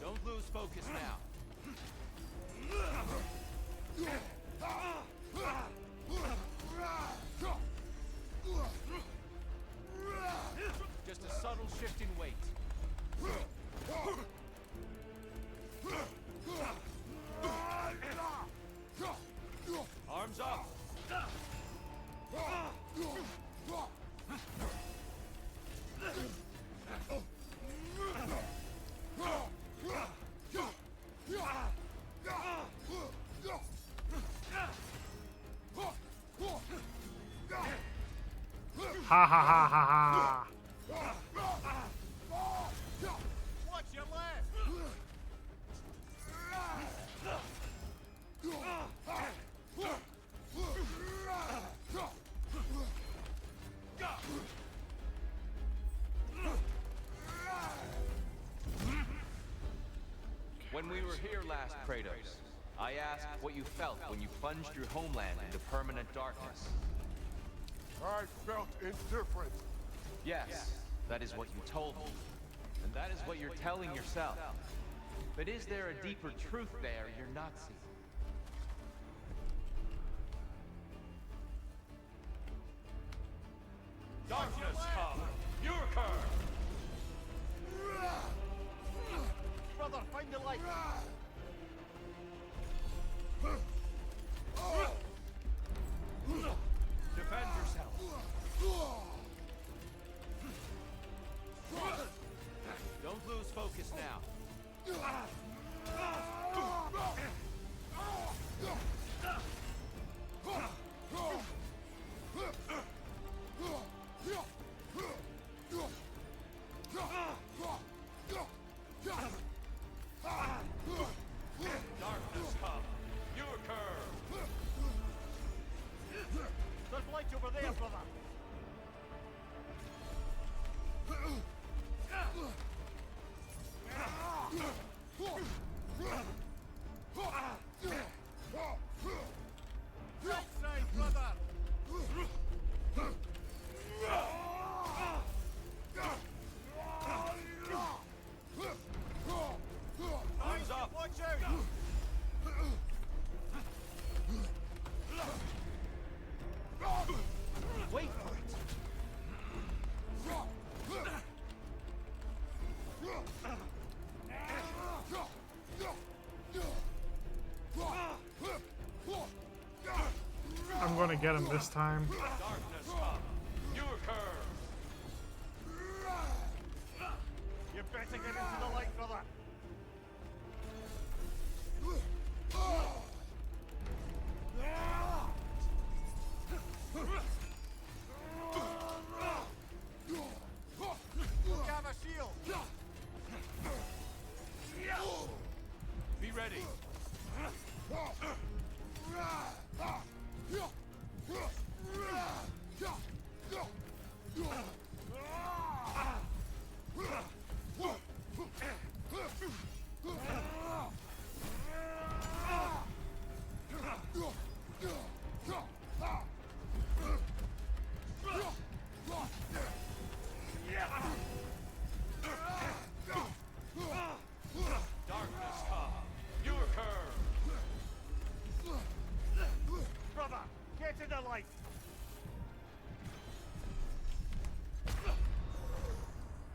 Don't lose focus now. Just a subtle shift in weight. Arms up. Ha ha ha ha ha. Watch your left. When we were here last, Kratos, I asked what you felt when you plunged your homeland into permanent darkness. I felt indifferent. Yes, that is what you told me. And that is what you're telling yourself. But is there a deeper truth there you're not seeing? Darkness come. Your curse. Brother, find the light. Defend yourself. Don't lose focus now. Darkness come. Your curse. There's light over there, brother. Right side, brother. Arms up. Watch out. Wait for it. I'm going to get him this time. Darkness come. Your curse. You better get into the light, brother. ready. Darkness come. Your curve. Brother, get to the light.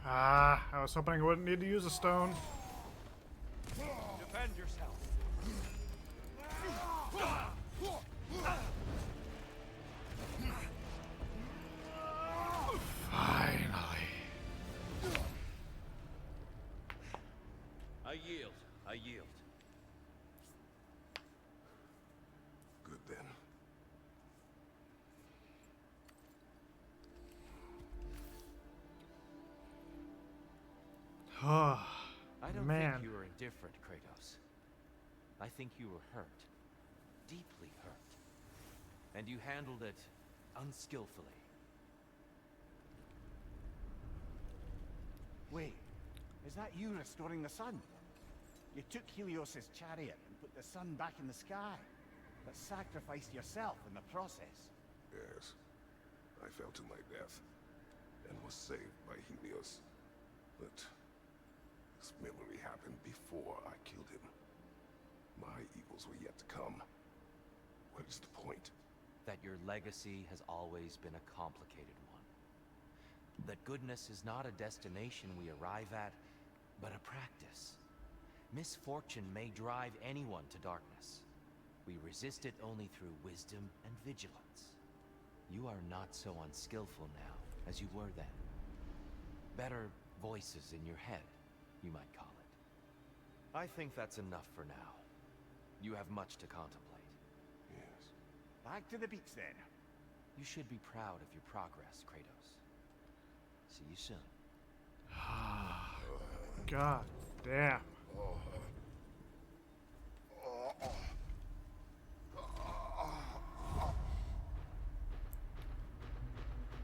Ah, I was hoping I wouldn't need to use a stone. Defend yourself. Finally. I yield. I yield. Good then. Oh, I don't man. think you were indifferent, Kratos. I think you were hurt. Deeply hurt. And you handled it unskillfully. Wait, is that you restoring the sun? You took Helios's chariot and put the sun back in the sky, but sacrificed yourself in the process. Yes. I fell to my death and was saved by Helios. But this memory happened before I killed him. My evils were yet to come. What is the point? That your legacy has always been a complicated one. That goodness is not a destination we arrive at, but a practice. Misfortune may drive anyone to darkness. We resist it only through wisdom and vigilance. You are not so unskillful now as you were then. Better voices in your head, you might call it. I think that's enough for now. You have much to contemplate. Yes. Back to the beach then. You should be proud of your progress, Kratos. See you soon. God damn.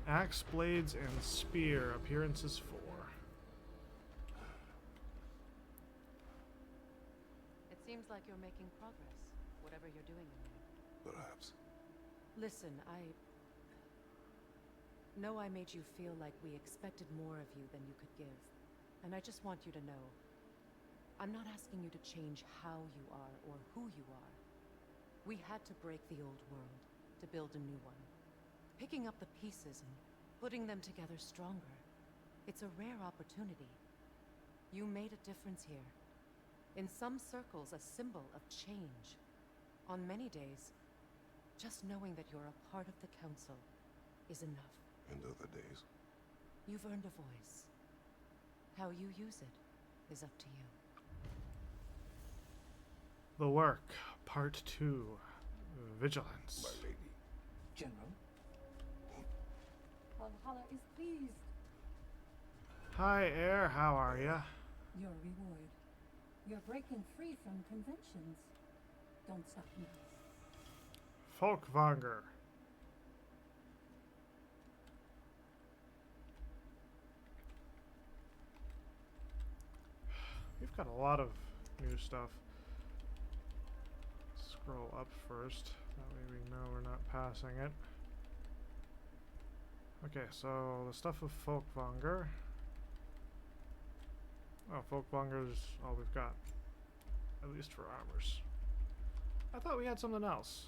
Axe, blades, and spear. Appearances 4. It seems like you're making progress, whatever you're doing in there. Perhaps. Listen, I know I made you feel like we expected more of you than you could give. And I just want you to know, I'm not asking you to change how you are or who you are. We had to break the old world to build a new one. Picking up the pieces and putting them together stronger. It's a rare opportunity. You made a difference here. In some circles, a symbol of change. On many days, just knowing that you're a part of the Council is enough. And other days. You've earned a voice. How you use it is up to you. The Work, Part 2. Vigilance. My lady. General. Valhalla is pleased. Hi, Air. How are ya? Your reward. You're breaking free from conventions. Don't stop now. Folkvanger. We've got a lot of new stuff. Scroll up first. That way we know we're not passing it. Okay, so the stuff of Folkvanger. Oh, Folkvanger's all we've got. At least for armors. I thought we had something else.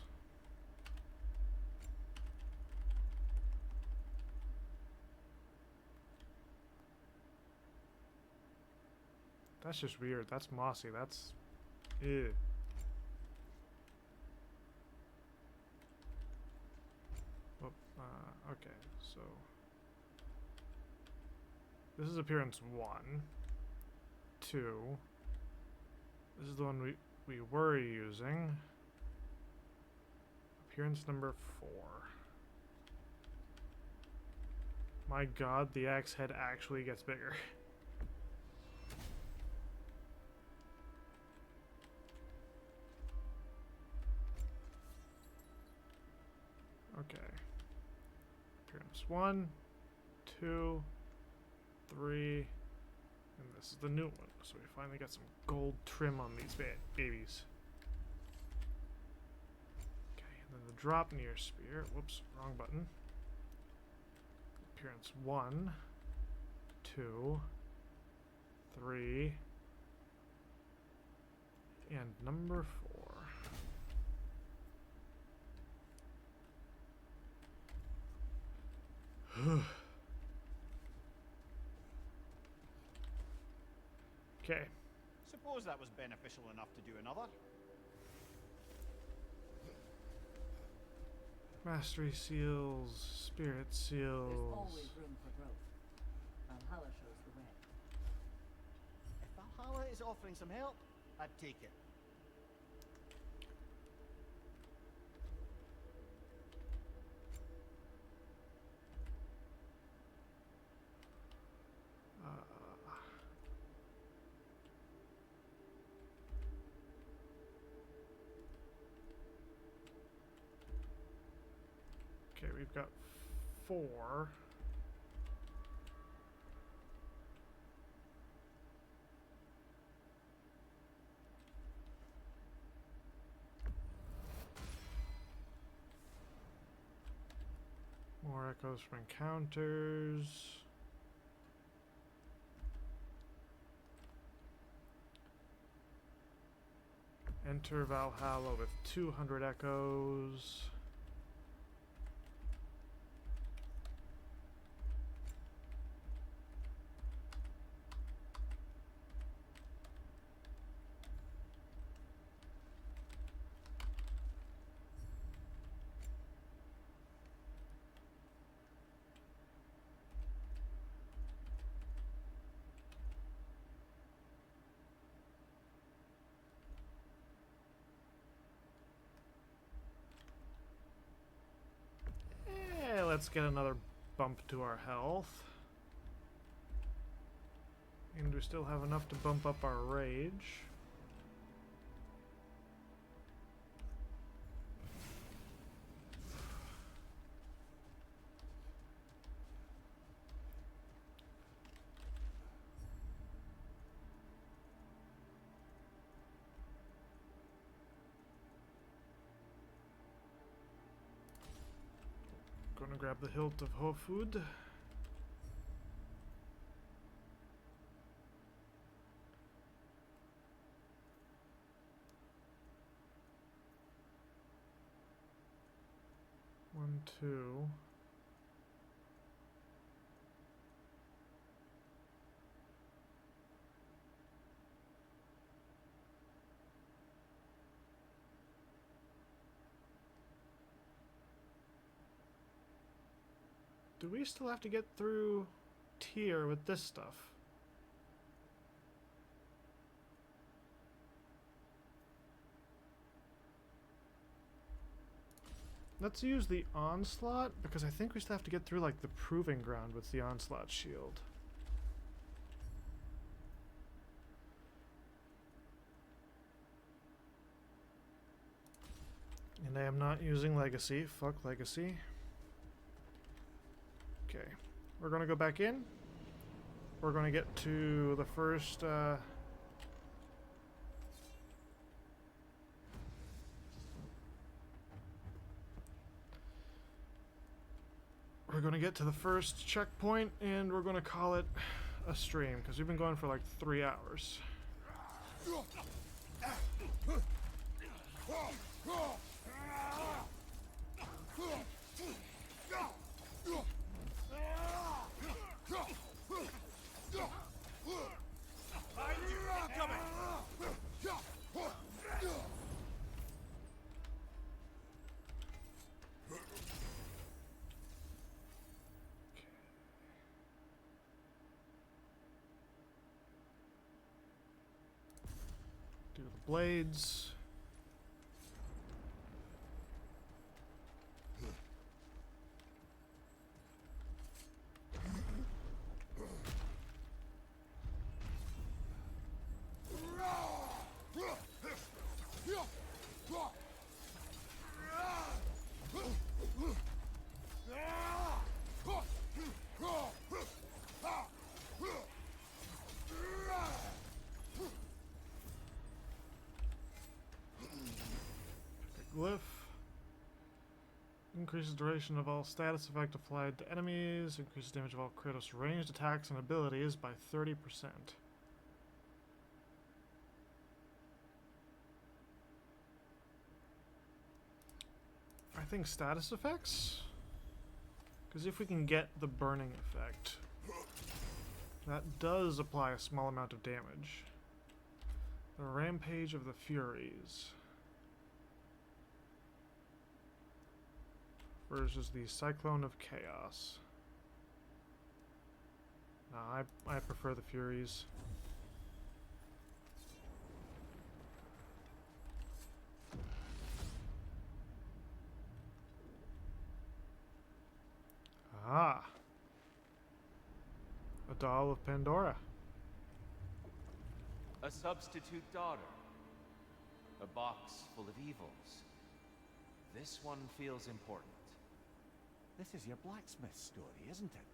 That's just weird. That's mossy. That's... Ew. Well, okay, so... This is appearance 1. 2. This is the one we were using. Appearance number 4. My god, the axe head actually gets bigger. Okay. Appearance 1, 2, 3, and this is the new one. So we finally got some gold trim on these babies. Okay, and then the drop near spear. Whoops, wrong button. Appearance 1, 2, 3, and number 4. Okay. Suppose that was beneficial enough to do another. Mastery seals, spirit There's seals. always room for growth. Valhalla shows the way. If Valhalla is offering some help, I'd take it. Okay, we've got 4. More echoes from encounters. Enter Valhalla with 200 echoes. Let's get another bump to our health. And we still have enough to bump up our rage. Gonna grab the hilt of Hofud. One, two. Do we still have to get through tier with this stuff? Let's use the onslaught, because I think we still have to get through like the proving ground with the onslaught shield. And I am not using legacy. Fuck legacy. Okay, we're gonna go back in. We're gonna get to the first checkpoint, and we're gonna call it a stream because we've been going for like 3 hours. Do the blades. glyph. Increases duration of all status effect applied to enemies. Increases damage of all Kratos ranged attacks and abilities by 30%. I think status effects? Because if we can get the burning effect, that does apply a small amount of damage. The Rampage of the Furies versus the Cyclone of Chaos. I prefer the Furies. Ah. A doll of Pandora. A substitute daughter. A box full of evils. This one feels important. This is your blacksmith story, isn't it?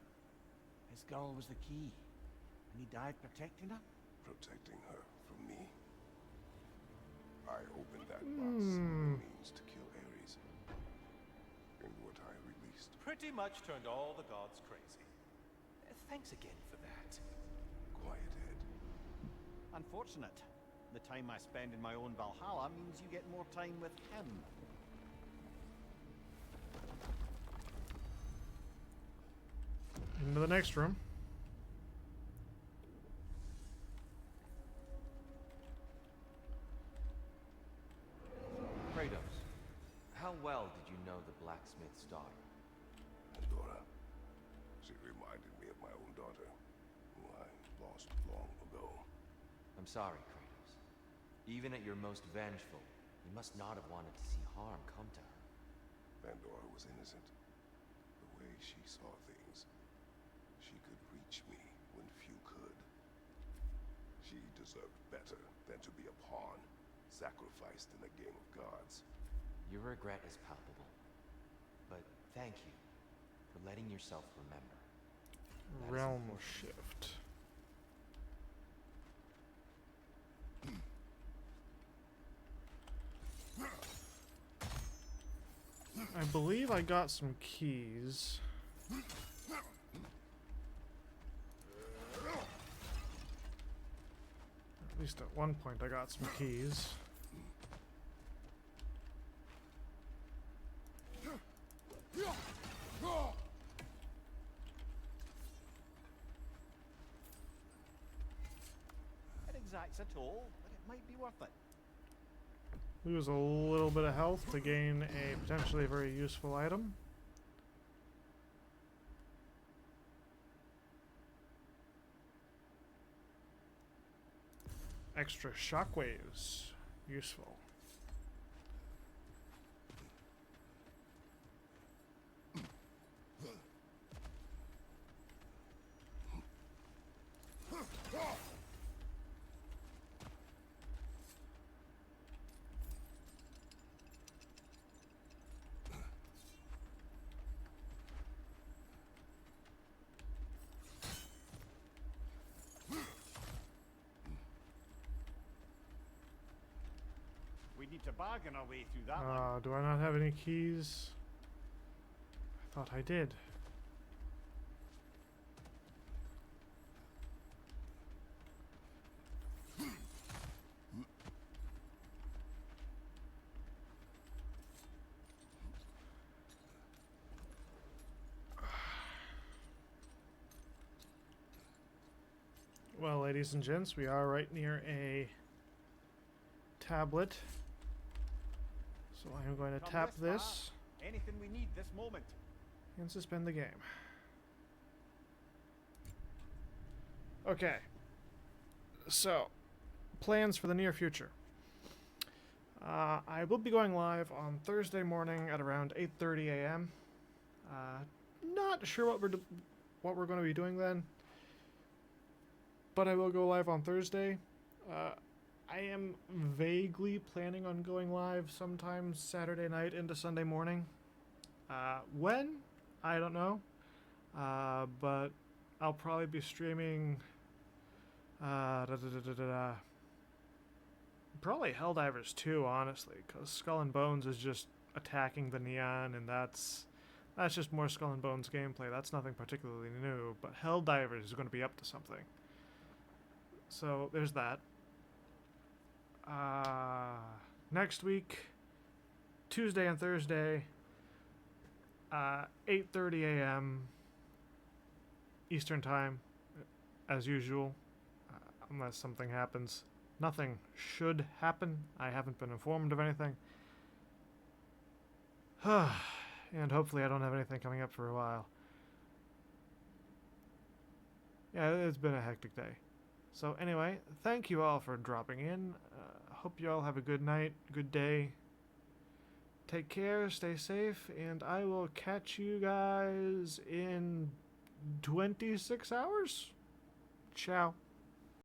His girl was the key, and he died protecting her? Protecting her from me. I opened that box with the means to kill Ares. And what I released. Pretty much turned all the gods crazy. Thanks again for that. Quiet head. Unfortunate. The time I spend in my own Valhalla means you get more time with him. Into the next room. Kratos, how well did you know the blacksmith's daughter? Pandora. She reminded me of my own daughter, who I lost long ago. I'm sorry, Kratos. Even at your most vengeful, you must not have wanted to see harm come to her. Pandora was innocent. The way she saw things, she could reach me when few could. She deserved better than to be a pawn, sacrificed in a game of gods. Your regret is palpable. But thank you for letting yourself remember. That is Realm important. shift. I believe I got some keys. At least at one point I got some keys. It exacts a toll, but it might be worth it. Lose a little bit of health to gain a potentially very useful item. Extra shockwaves. Useful. We need to bargain our way through that one. Do I not have any keys? I thought I did. Well, ladies and gents, we are right near a tablet. So I'm going to Come tap this this far. Anything we need this moment. and suspend the game. Okay. So, plans for the near future. I will be going live on Thursday morning at around 8:30 a.m. Not sure what we're going to be doing then, but I will go live on Thursday. I am vaguely planning on going live sometime Saturday night into Sunday morning. When? I don't know. But I'll probably be streaming Probably Helldivers 2, honestly, because Skull and Bones is just attacking the neon, and that's just more Skull and Bones gameplay. That's nothing particularly new, but Helldivers is going to be up to something. So there's that. Next week, Tuesday and Thursday, 8:30 a.m. Eastern Time, as usual, unless something happens. Nothing should happen. I haven't been informed of anything. And hopefully I don't have anything coming up for a while. Yeah, it's been a hectic day. So anyway, thank you all for dropping in. Hope you all have a good night, good day. Take care, stay safe, and I will catch you guys in 26 hours. Ciao.